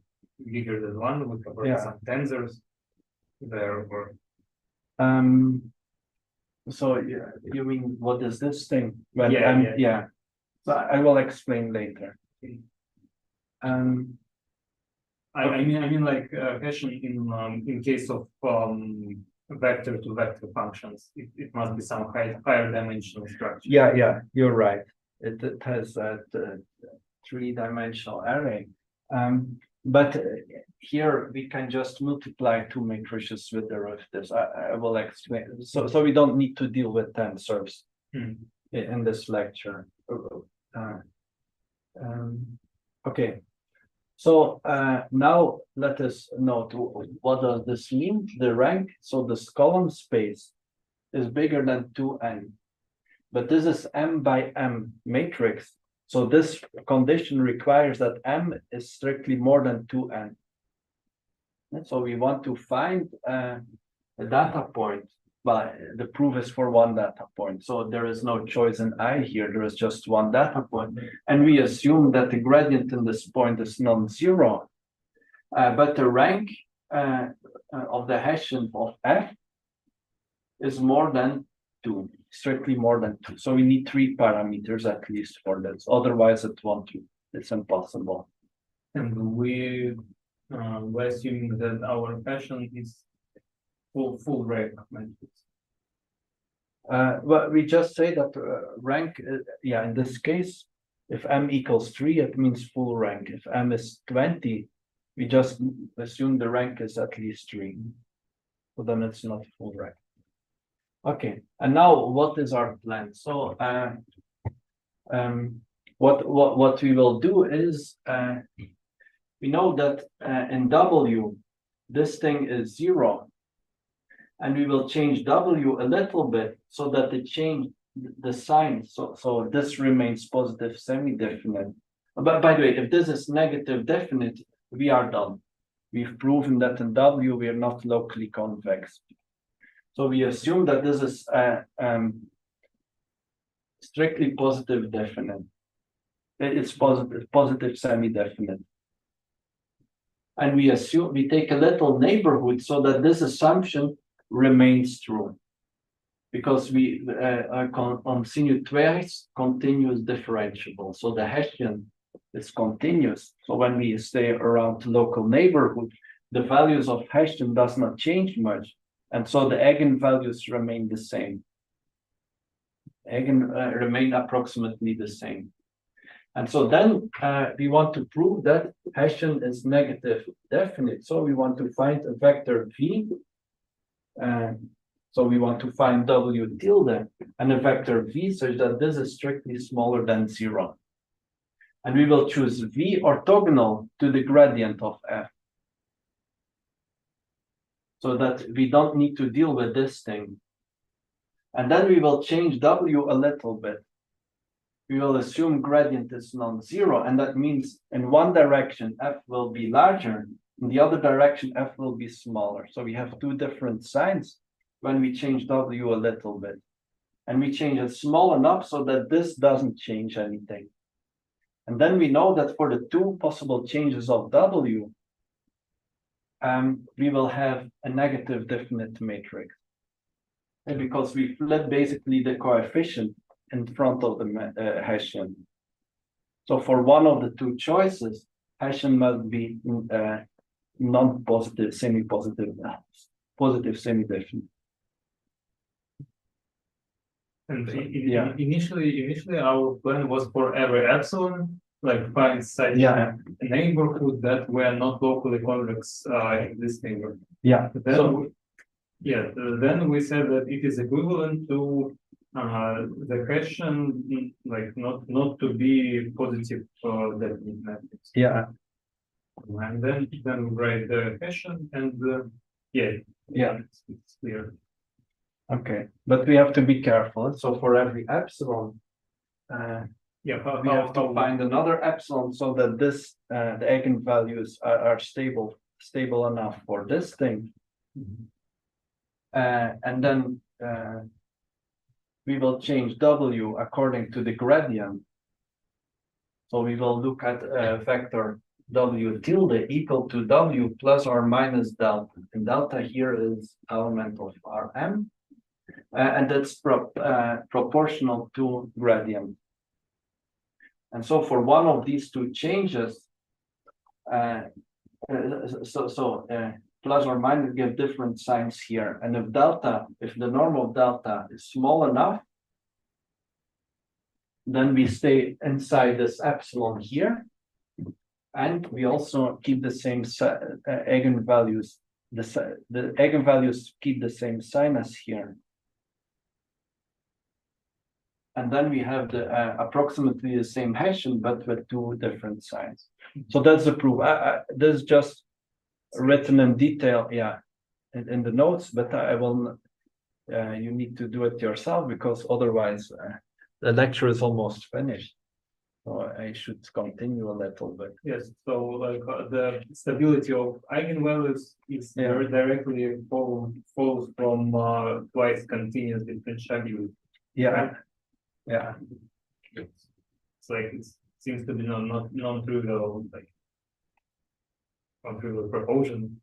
bigger than one, we have some tensors there, or So you mean what is this thing? When Yeah. yeah. So I will explain later. I mean like Hessian in case of vector to vector functions, it must be some higher dimensional structure. Yeah, you're right. It has that three-dimensional array. But here we can just multiply two matrices with derivatives. I will explain. So we don't need to deal with tensors in this lecture. Okay. So now let us note what does this mean? The rank, so this column space is bigger than 2n, but this is m by m matrix. So this condition requires that m is strictly more than 2n. And so we want to find a data point. Well, the proof is for one data point. So there is no choice in I here. There is just one data point. And we assume that the gradient in this point is non-zero. But the rank of the Hessian of f is more than 2, strictly more than 2. So we need 3 parameters at least for this. Otherwise, it's impossible. And we're assuming that our Hessian is full rank matrix. Well, we just say that rank, yeah, in this case, if m equals 3, it means full rank. If m is 20, we just assume the rank is at least 3. So then it's not full rank. Okay, and now what is our plan? So what we will do is we know that in W this thing is 0. And we will change W a little bit so that it change the sign. So this remains positive semi-definite. But by the way, if this is negative definite, we are done. We've proven that in W we are not locally convex. So we assume that this is strictly positive definite. It's positive semi-definite. And we assume we take a little neighborhood so that this assumption remains true, because we continue twice continuous differentiable. So the Hessian is continuous. So when we stay around local neighborhood, the values of Hessian does not change much, and so the eigenvalues remain the same. Remain approximately the same. And so then we want to prove that Hessian is negative definite. So we want to find a vector v. So we want to find W tilde and a vector v such that this is strictly smaller than 0. And we will choose v orthogonal to the gradient of f. So that we don't need to deal with this thing. And then we will change W a little bit. We will assume gradient is non-zero, and that means in one direction f will be larger, in the other direction f will be smaller. So we have two different signs when we change W a little bit. And we change it small enough so that this doesn't change anything. And then we know that for the two possible changes of W, we will have a negative definite matrix. And because we flip basically the coefficient in front of the Hessian. So for one of the two choices, Hessian must be non-positive, semi-positive, positive, semi-definite. And initially our plan was for every epsilon, like find such a neighborhood that were not locally convex in this neighborhood. Yeah. Then we said that it is equivalent to the Hessian, like not to be positive definite matrix. Yeah. And then we write the Hessian and it's clear. Okay, but we have to be careful. So for every epsilon, we have to find another epsilon so that this the eigenvalues are stable enough for this thing. And then we will change W according to the gradient. So we will look at vector W tilde equal to W plus or minus delta. And delta here is element of Rm. And that's proportional to gradient. And so for one of these two changes, plus or minus give different signs here. And if the norm of delta is small enough, then we stay inside this epsilon here. And we also keep the same eigenvalues. The eigenvalues keep the same sign as here. And then we have the approximately the same Hessian, but with two different signs. So that's the proof. This is just written in detail, in the notes, but I will. You need to do it yourself because otherwise the lecture is almost finished. So I should continue a little bit. Yes. So like the stability of eigenvalues is very directly follows from twice continuous differentiability. Yeah. Right? Yeah. It's like it seems to be non-trivial, like non-trivial proportion.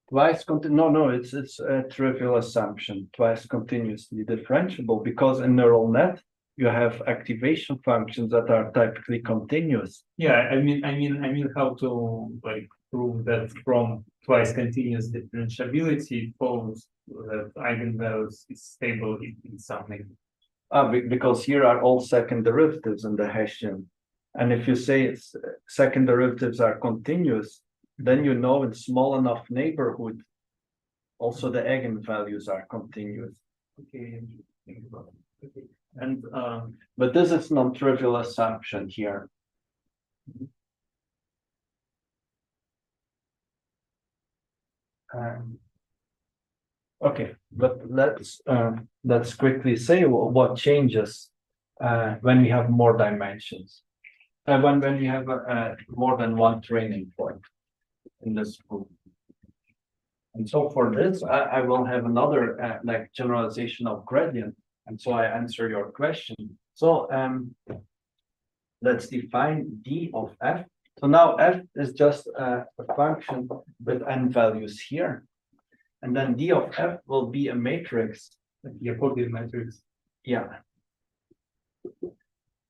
Twice it's a trivial assumption. Twice continuously differentiable because in neural net you have activation functions that are typically continuous. Yeah, I mean how to like prove that from twice continuous differentiability follows that eigenvalues is stable in something. Because here are all second derivatives in the Hessian. And if you say second derivatives are continuous, then you know in small enough neighborhood, also the eigenvalues are continuous. Okay, think about it. Okay. And but this is non-trivial assumption here. Okay, but let's quickly say what changes when we have more dimensions. When we have more than one training point in this group. And so for this, I will have another like generalization of gradient. And so I answer your question. So let's define D of F. So now F is just a function with n values here. And then D of F will be a matrix. a Jacobian matrix. Yeah.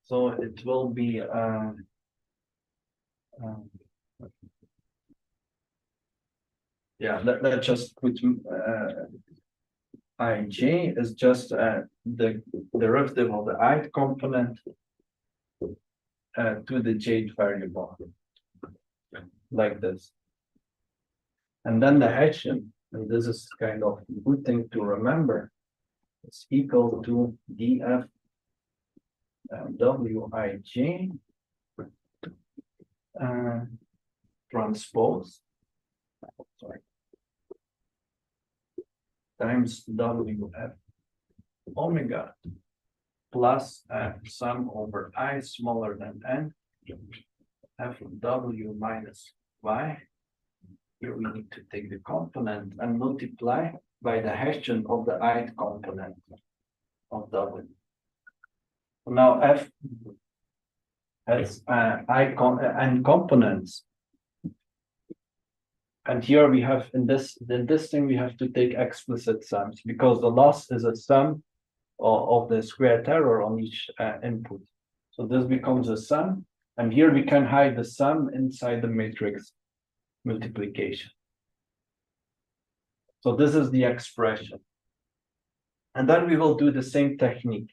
So it will be let's just put ij is just the derivative of the ith component to the jth variable, like this. And then the Hessian, and this is kind of a good thing to remember, it's equal to df wij transpose times wf omega plus sum over I smaller than n f of w minus y. Here we need to take the component and multiply by the Hessian of the ith component of w. Now f has n components. And here we have in this thing we have to take explicit sums because the loss is a sum of the squared error on each input. So this becomes a sum, and here we can hide the sum inside the matrix multiplication. So this is the expression. And then we will do the same technique.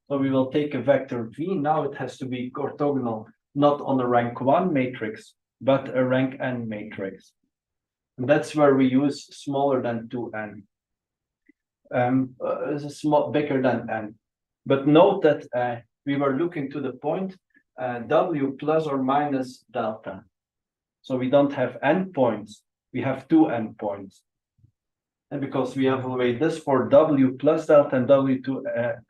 So we will take a vector v. Now it has to be orthogonal, not on a rank 1 matrix, but a rank n matrix. And that's where we use smaller than 2n. Bigger than n. But note that we were looking to the point w plus or minus delta. So we don't have n points, we have 2 n points. And because we evaluate this for w plus delta and w2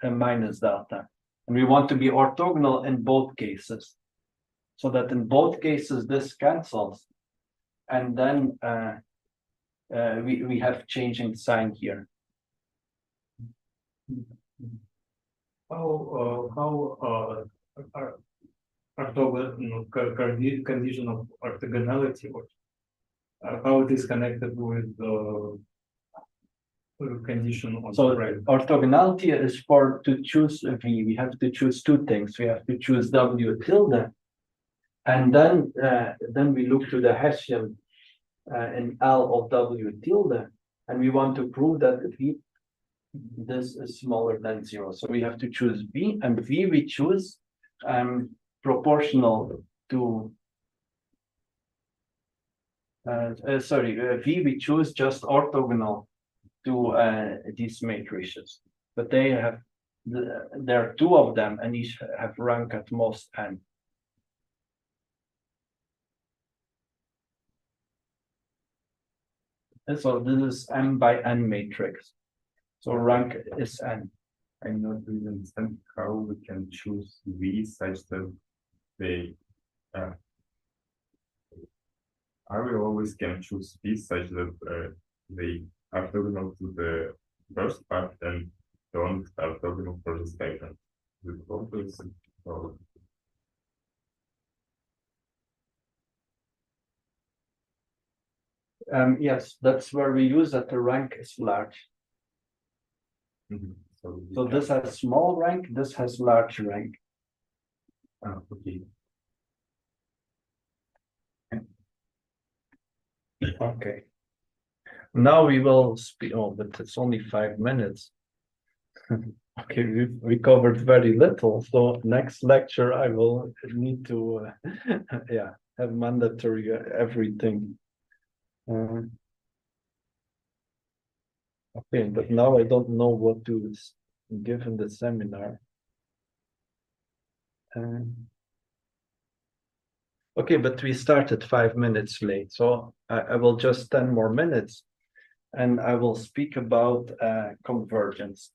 minus delta. And we want to be orthogonal in both cases. So that in both cases this cancels. And then we have changing sign here. How orthogonal condition of orthogonality, or how it is connected with the condition on So the right? Orthogonality is for to choose v. We have to choose two things. We have to choose w tilde, and then we look to the Hessian in L of w tilde, and we want to prove that v this is smaller than 0. So we have to choose v, and v we choose proportional to v we choose just orthogonal to these matrices, but they have there are two of them, and each have rank at most n. And so this is m by n matrix. So rank is n. I'm not really understand how we can choose v such that they are we always can choose v such that they are orthogonal to the first part and don't orthogonal for the second. With always or Yes, that's where we use that the rank is large. So this has small rank, this has large rank. okay. Okay. Now we will speak. Oh, but it's only 5 minutes. Okay, we covered very little. So next lecture I will need to, yeah, have mandatory everything. Okay, but now I don't know what to give in the seminar. Okay, but we started 5 minutes late, so I will just 10 more minutes, and I will speak about convergence.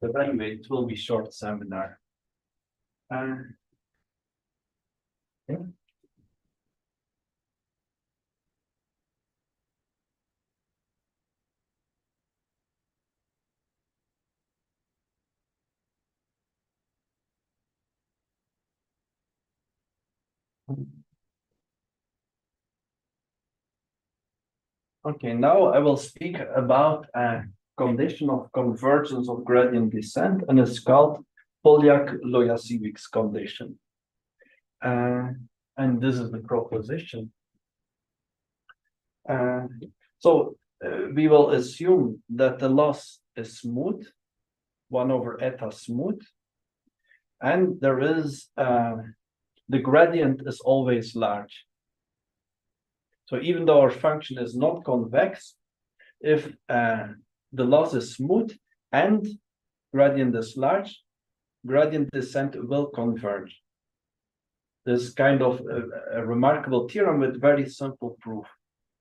But anyway, it will be short seminar. Yeah. Okay, now I will speak about a condition of convergence of gradient descent, and it's called Polyak-Lojasewicz's condition. And this is the proposition. So we will assume that the loss is smooth, 1 over eta smooth, and there is the gradient is always large. So even though our function is not convex, if the loss is smooth and gradient is large, gradient descent will converge. This is kind of a remarkable theorem with very simple proof.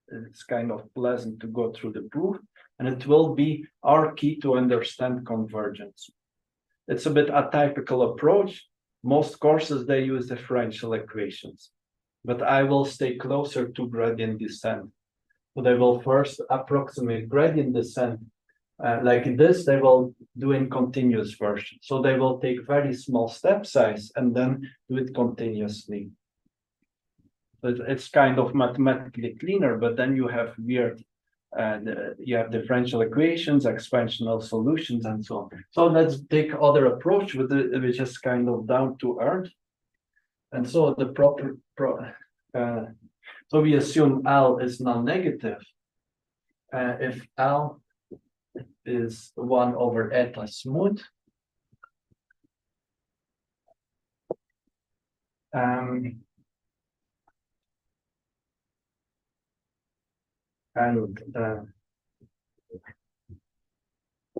It's kind of pleasant to go through the proof, and it will be our key to understand convergence. It's a bit atypical approach. Most courses, they use differential equations, but I will stay closer to gradient descent. So they will first approximate gradient descent like this, they will do in continuous version. So they will take very small step size and then do it continuously. It's kind of mathematically cleaner, but then you have weird, you have differential equations, expansional solutions, and so on. So let's take other approach with it, which is kind of down to earth. And so the so we assume L is non-negative. If L is 1 over eta smooth, and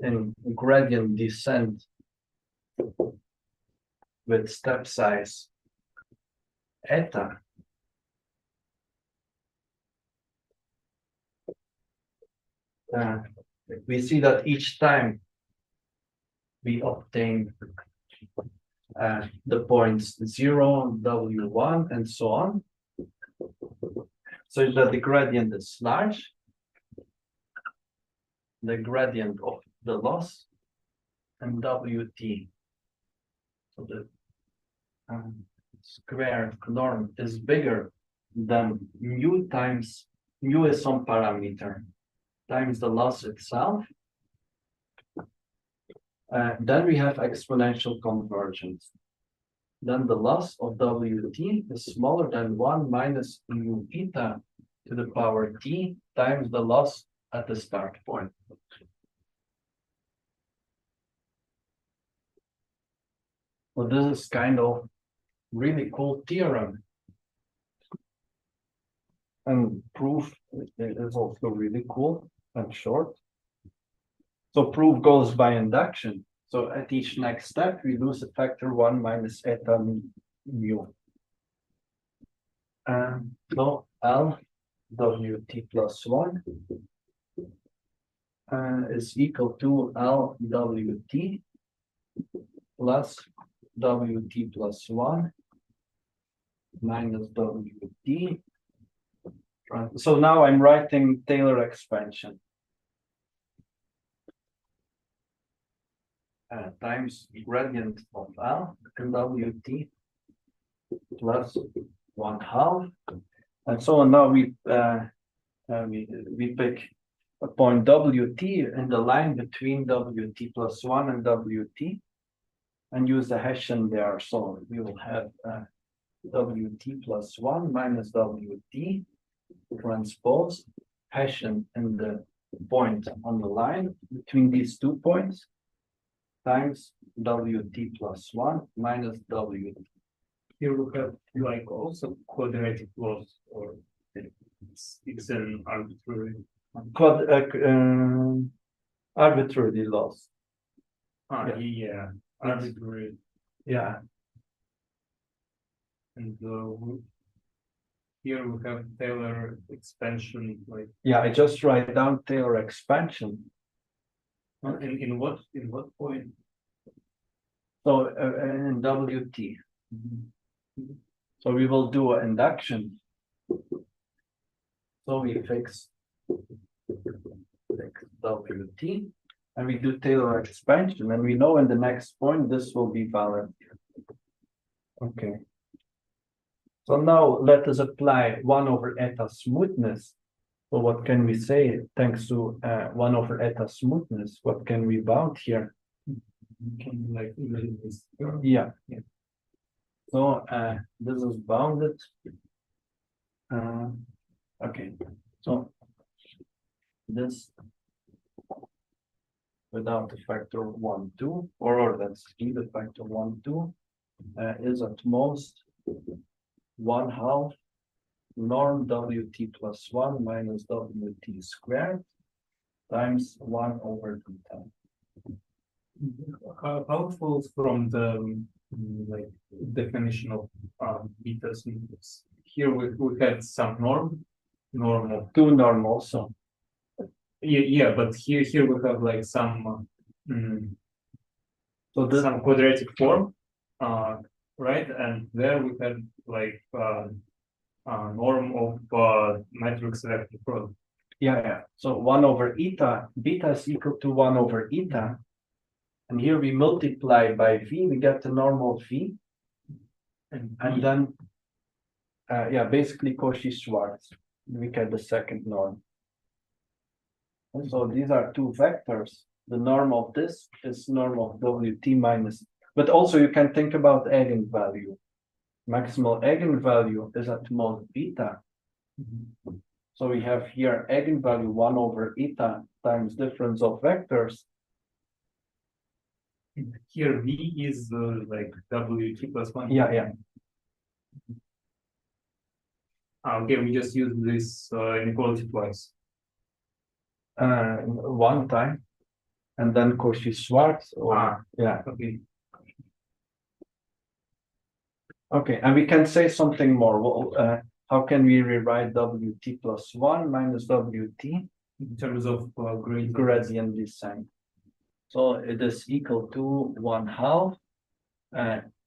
in gradient descent with step size eta, we see that each time we obtain the points 0, W1, and so on, so that the gradient is large. The gradient of the loss and WT. So the square norm is bigger than mu times, mu is some parameter, times the loss itself. Then we have exponential convergence. Then the loss of WT is smaller than 1 minus mu eta to the power t times the loss at the start point. So this is kind of really cool theorem. And proof is also really cool and short. So proof goes by induction. So at each next step, we lose a factor 1 minus eta mu. So L WT plus 1 is equal to L WT plus WT plus 1 minus WT. So now I'm writing Taylor expansion. Times gradient of L and WT plus 1/2. And so now we pick a point WT in the line between WT plus 1 and WT and use the Hessian there. So we will have WT plus 1 minus WT transpose Hessian in the point on the line between these 2 points times WT plus 1 minus WT. Here we have like also quadratic loss, or it's an arbitrary. Arbitrary loss. Yeah, arbitrary. Yeah. And here we have Taylor expansion, like. Yeah, I just write down Taylor expansion. In what point? So in WT. So we will do an induction. So we fix WT and we do Taylor expansion, and we know in the next point this will be valid. Okay. So now let us apply 1 over eta smoothness. So what can we say thanks to 1 over eta smoothness? What can we bound here? Can like this. Yeah. So this is bounded. Okay. So this without the factor 1, 2, or let's see the factor 1, 2 is at most 1/2 norm WT plus 1 minus WT squared times 1 over 210. How it falls from the like definition of beta smoothness. Here we had some norm of 2 norm also. yeah, but here we have like some so this some quadratic form, right? And there we had like norm of matrix vector product. Yeah. So 1 over eta, beta is equal to 1 over eta. And here we multiply by v, we get the normal v. And then, basically Cauchy-Schwarz. We get the second norm. And so these are two vectors. The norm of this is norm of Wt minus, but also you can think about eigenvalue. Maximal eigenvalue is at mod beta. So we have here eigenvalue 1 over eta times difference of vectors. Here V is like Wt plus 1. Yeah. Okay, we just use this inequality twice. One time, and then Cauchy-Schwarz. Yeah. Okay. Okay, and we can say something more. Well, how can we rewrite Wt plus 1 minus Wt? In terms of Gradient descent. So it is equal to 1/2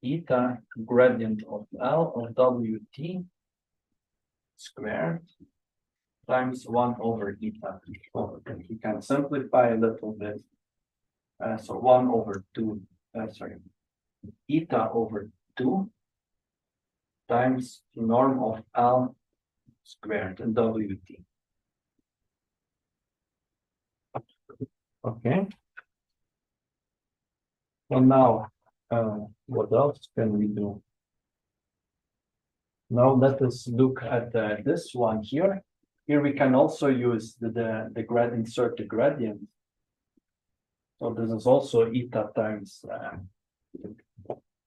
eta gradient of L of Wt squared times 1 over eta. Okay, we can simplify a little bit. So 1 over 2, eta over 2 times norm of L squared and Wt. Okay. So now, what else can we do? Now let us look at this one here. Here we can also use the gradient, insert the gradient. So this is also eta times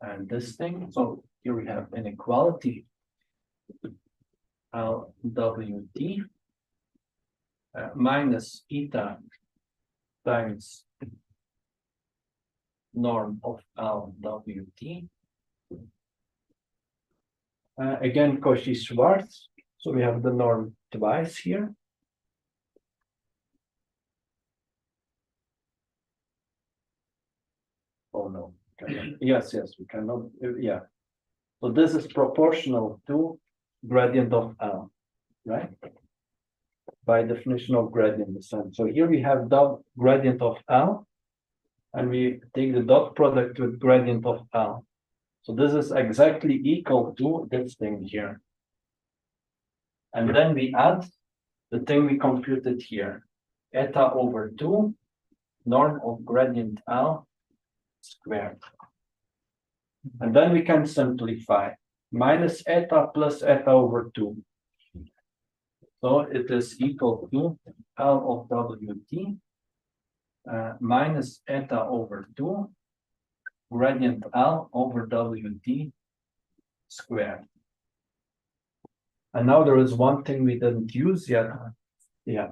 and this thing. So here we have inequality LWT minus eta times norm of LWT. Again, Cauchy-Schwarz. So we have the norm twice here. Oh no. Yes, we cannot. Yeah. So this is proportional to gradient of L, right? By definition of gradient descent. So here we have the gradient of L, and we take the dot product with gradient of L. So this is exactly equal to this thing here. And then we add the thing we computed here, eta over 2, norm of gradient L squared. And then we can simplify, minus eta plus eta over 2. So it is equal to L of Wt minus eta over 2 gradient L over Wt squared. And now there is one thing we didn't use yet. Yeah,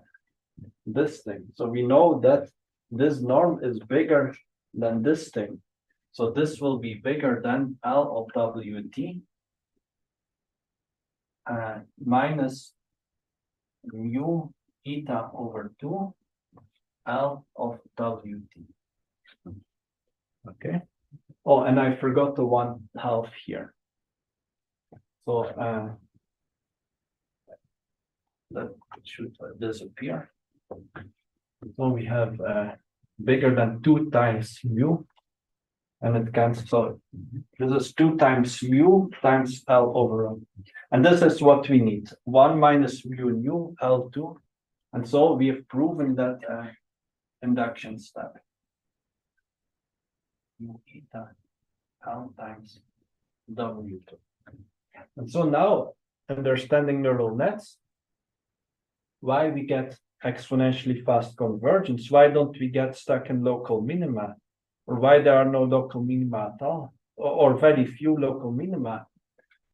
this thing. So we know that this norm is bigger than this thing. So this will be bigger than L of Wt minus mu eta over 2 L of Wt. Okay. Oh, and I forgot the 1/2 here. So that should disappear. So we have bigger than 2 times mu, and it cancels. So this is 2 times mu times L over L. And this is what we need. 1 minus mu nu L2. And so we have proven that induction step. Mu eta L times W2. And so now, understanding neural nets, why we get exponentially fast convergence, why don't we get stuck in local minima, or why there are no local minima at all, or very few local minima,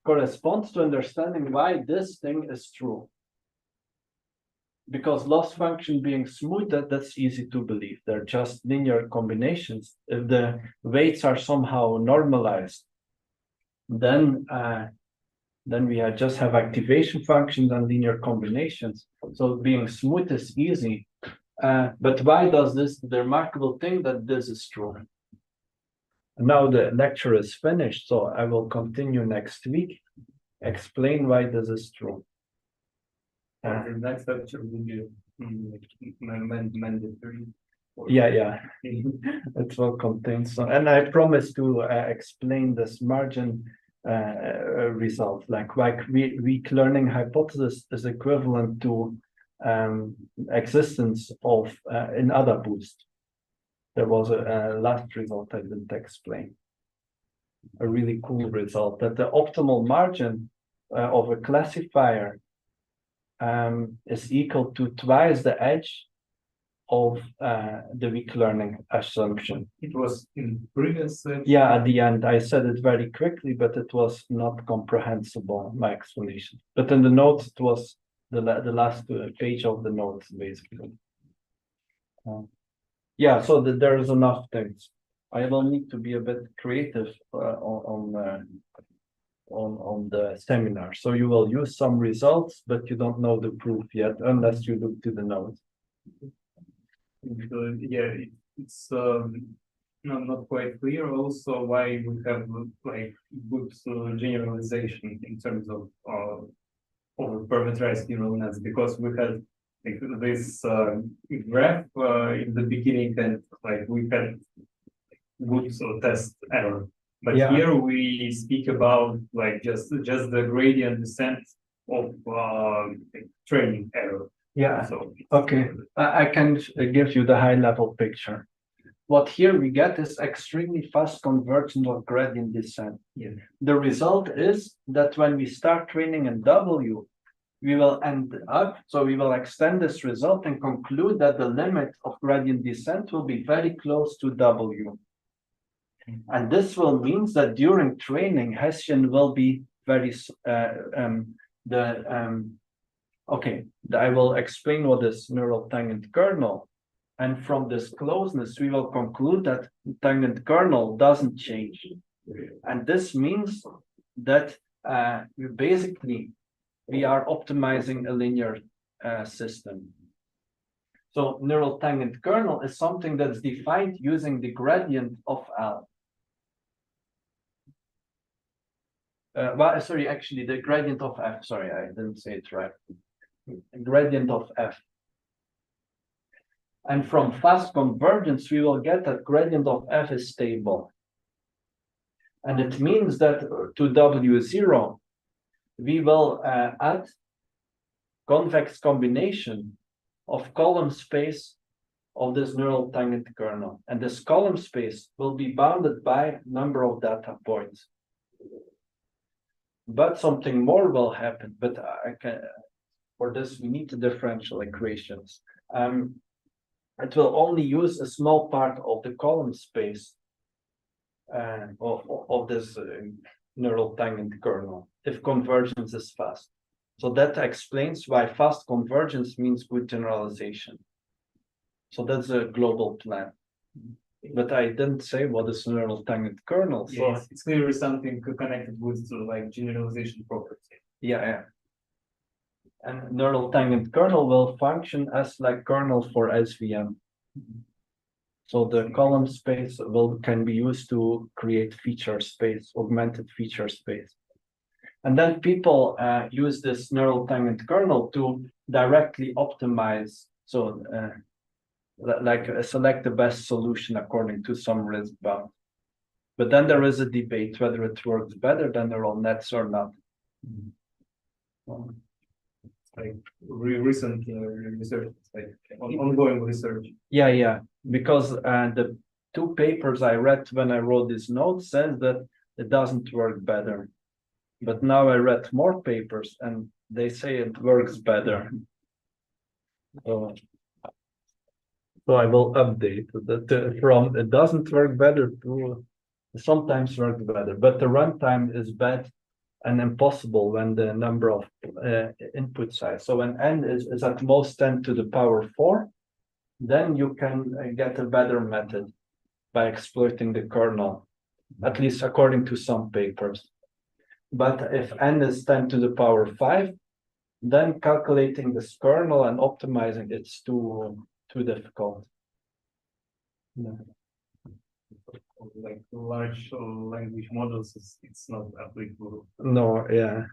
corresponds to understanding why this thing is true. Because loss function being smooth, that's easy to believe. They're just linear combinations. If the weights are somehow normalized, then we just have activation functions and linear combinations. So being smooth is easy. But why does this, the remarkable thing that this is true? Now the lecture is finished, so I will continue next week, explain why this is true. The next lecture will be mandatory. Yeah. It will contain some, and I promise to explain this margin result, like weak learning hypothesis is equivalent to existence of in other boost. There was a last result I didn't explain. A really cool result that the optimal margin of a classifier is equal to twice the edge of the weak learning assumption. It was in previous. Yeah, at the end, I said it very quickly, but it was not comprehensible, my explanation. But in the notes, it was the last page of the notes, basically. Yeah, so there is enough things. I will need to be a bit creative on the seminar. So you will use some results, but you don't know the proof yet unless you look to the notes. Yeah, it's not quite clear also why we have like good generalization in terms of over parameterized neural nets, because we had like this graph in the beginning, and like we had good test error. But Yeah. here we speak about like just the gradient descent of training error. Yeah. So Okay, I can give you the high level picture. What here we get is extremely fast convergence of gradient descent. Yeah. The result is that when we start training in W, we will end up, so we will extend this result and conclude that the limit of gradient descent will be very close to W. And this will mean that during training, Hessian will be very, okay, I will explain what is neural tangent kernel. And from this closeness, we will conclude that tangent kernel doesn't change. And this means that we are optimizing a linear system. So neural tangent kernel is something that's defined using the gradient of L. Sorry, actually the gradient of F. Sorry, I didn't say it right. Gradient of F. And from fast convergence, we will get that gradient of F is stable. And it means that to W0, we will add convex combination of column space of this neural tangent kernel. And this column space will be bounded by number of data points. But something more will happen. But for this, we need the differential equations. It will only use a small part of the column space of this neural tangent kernel if convergence is fast. So that explains why fast convergence means good generalization. So that's a global plan. But I didn't say what is neural tangent kernel. So yes, it's clearly something connected with like generalization property. Yeah. And neural tangent kernel will function as like kernel for SVM. So the column space can be used to create feature space, augmented feature space. And then people use this neural tangent kernel to directly optimize. So select the best solution according to some risk bound. But then there is a debate whether it works better than neural nets or not. Like recent research, like ongoing research. Yeah, because the two papers I read when I wrote this note says that it doesn't work better. But now I read more papers and they say it works better. So I will update that from it doesn't work better to sometimes works better, but the runtime is bad and impossible when the number of input size. So when n is at most 10 to the power 4, then you can get a better method by exploiting the kernel, at least according to some papers. But if n is 10 to the power 5, then calculating this kernel and optimizing it's too difficult. Yeah. Like large language models, it's not applicable. No, yeah.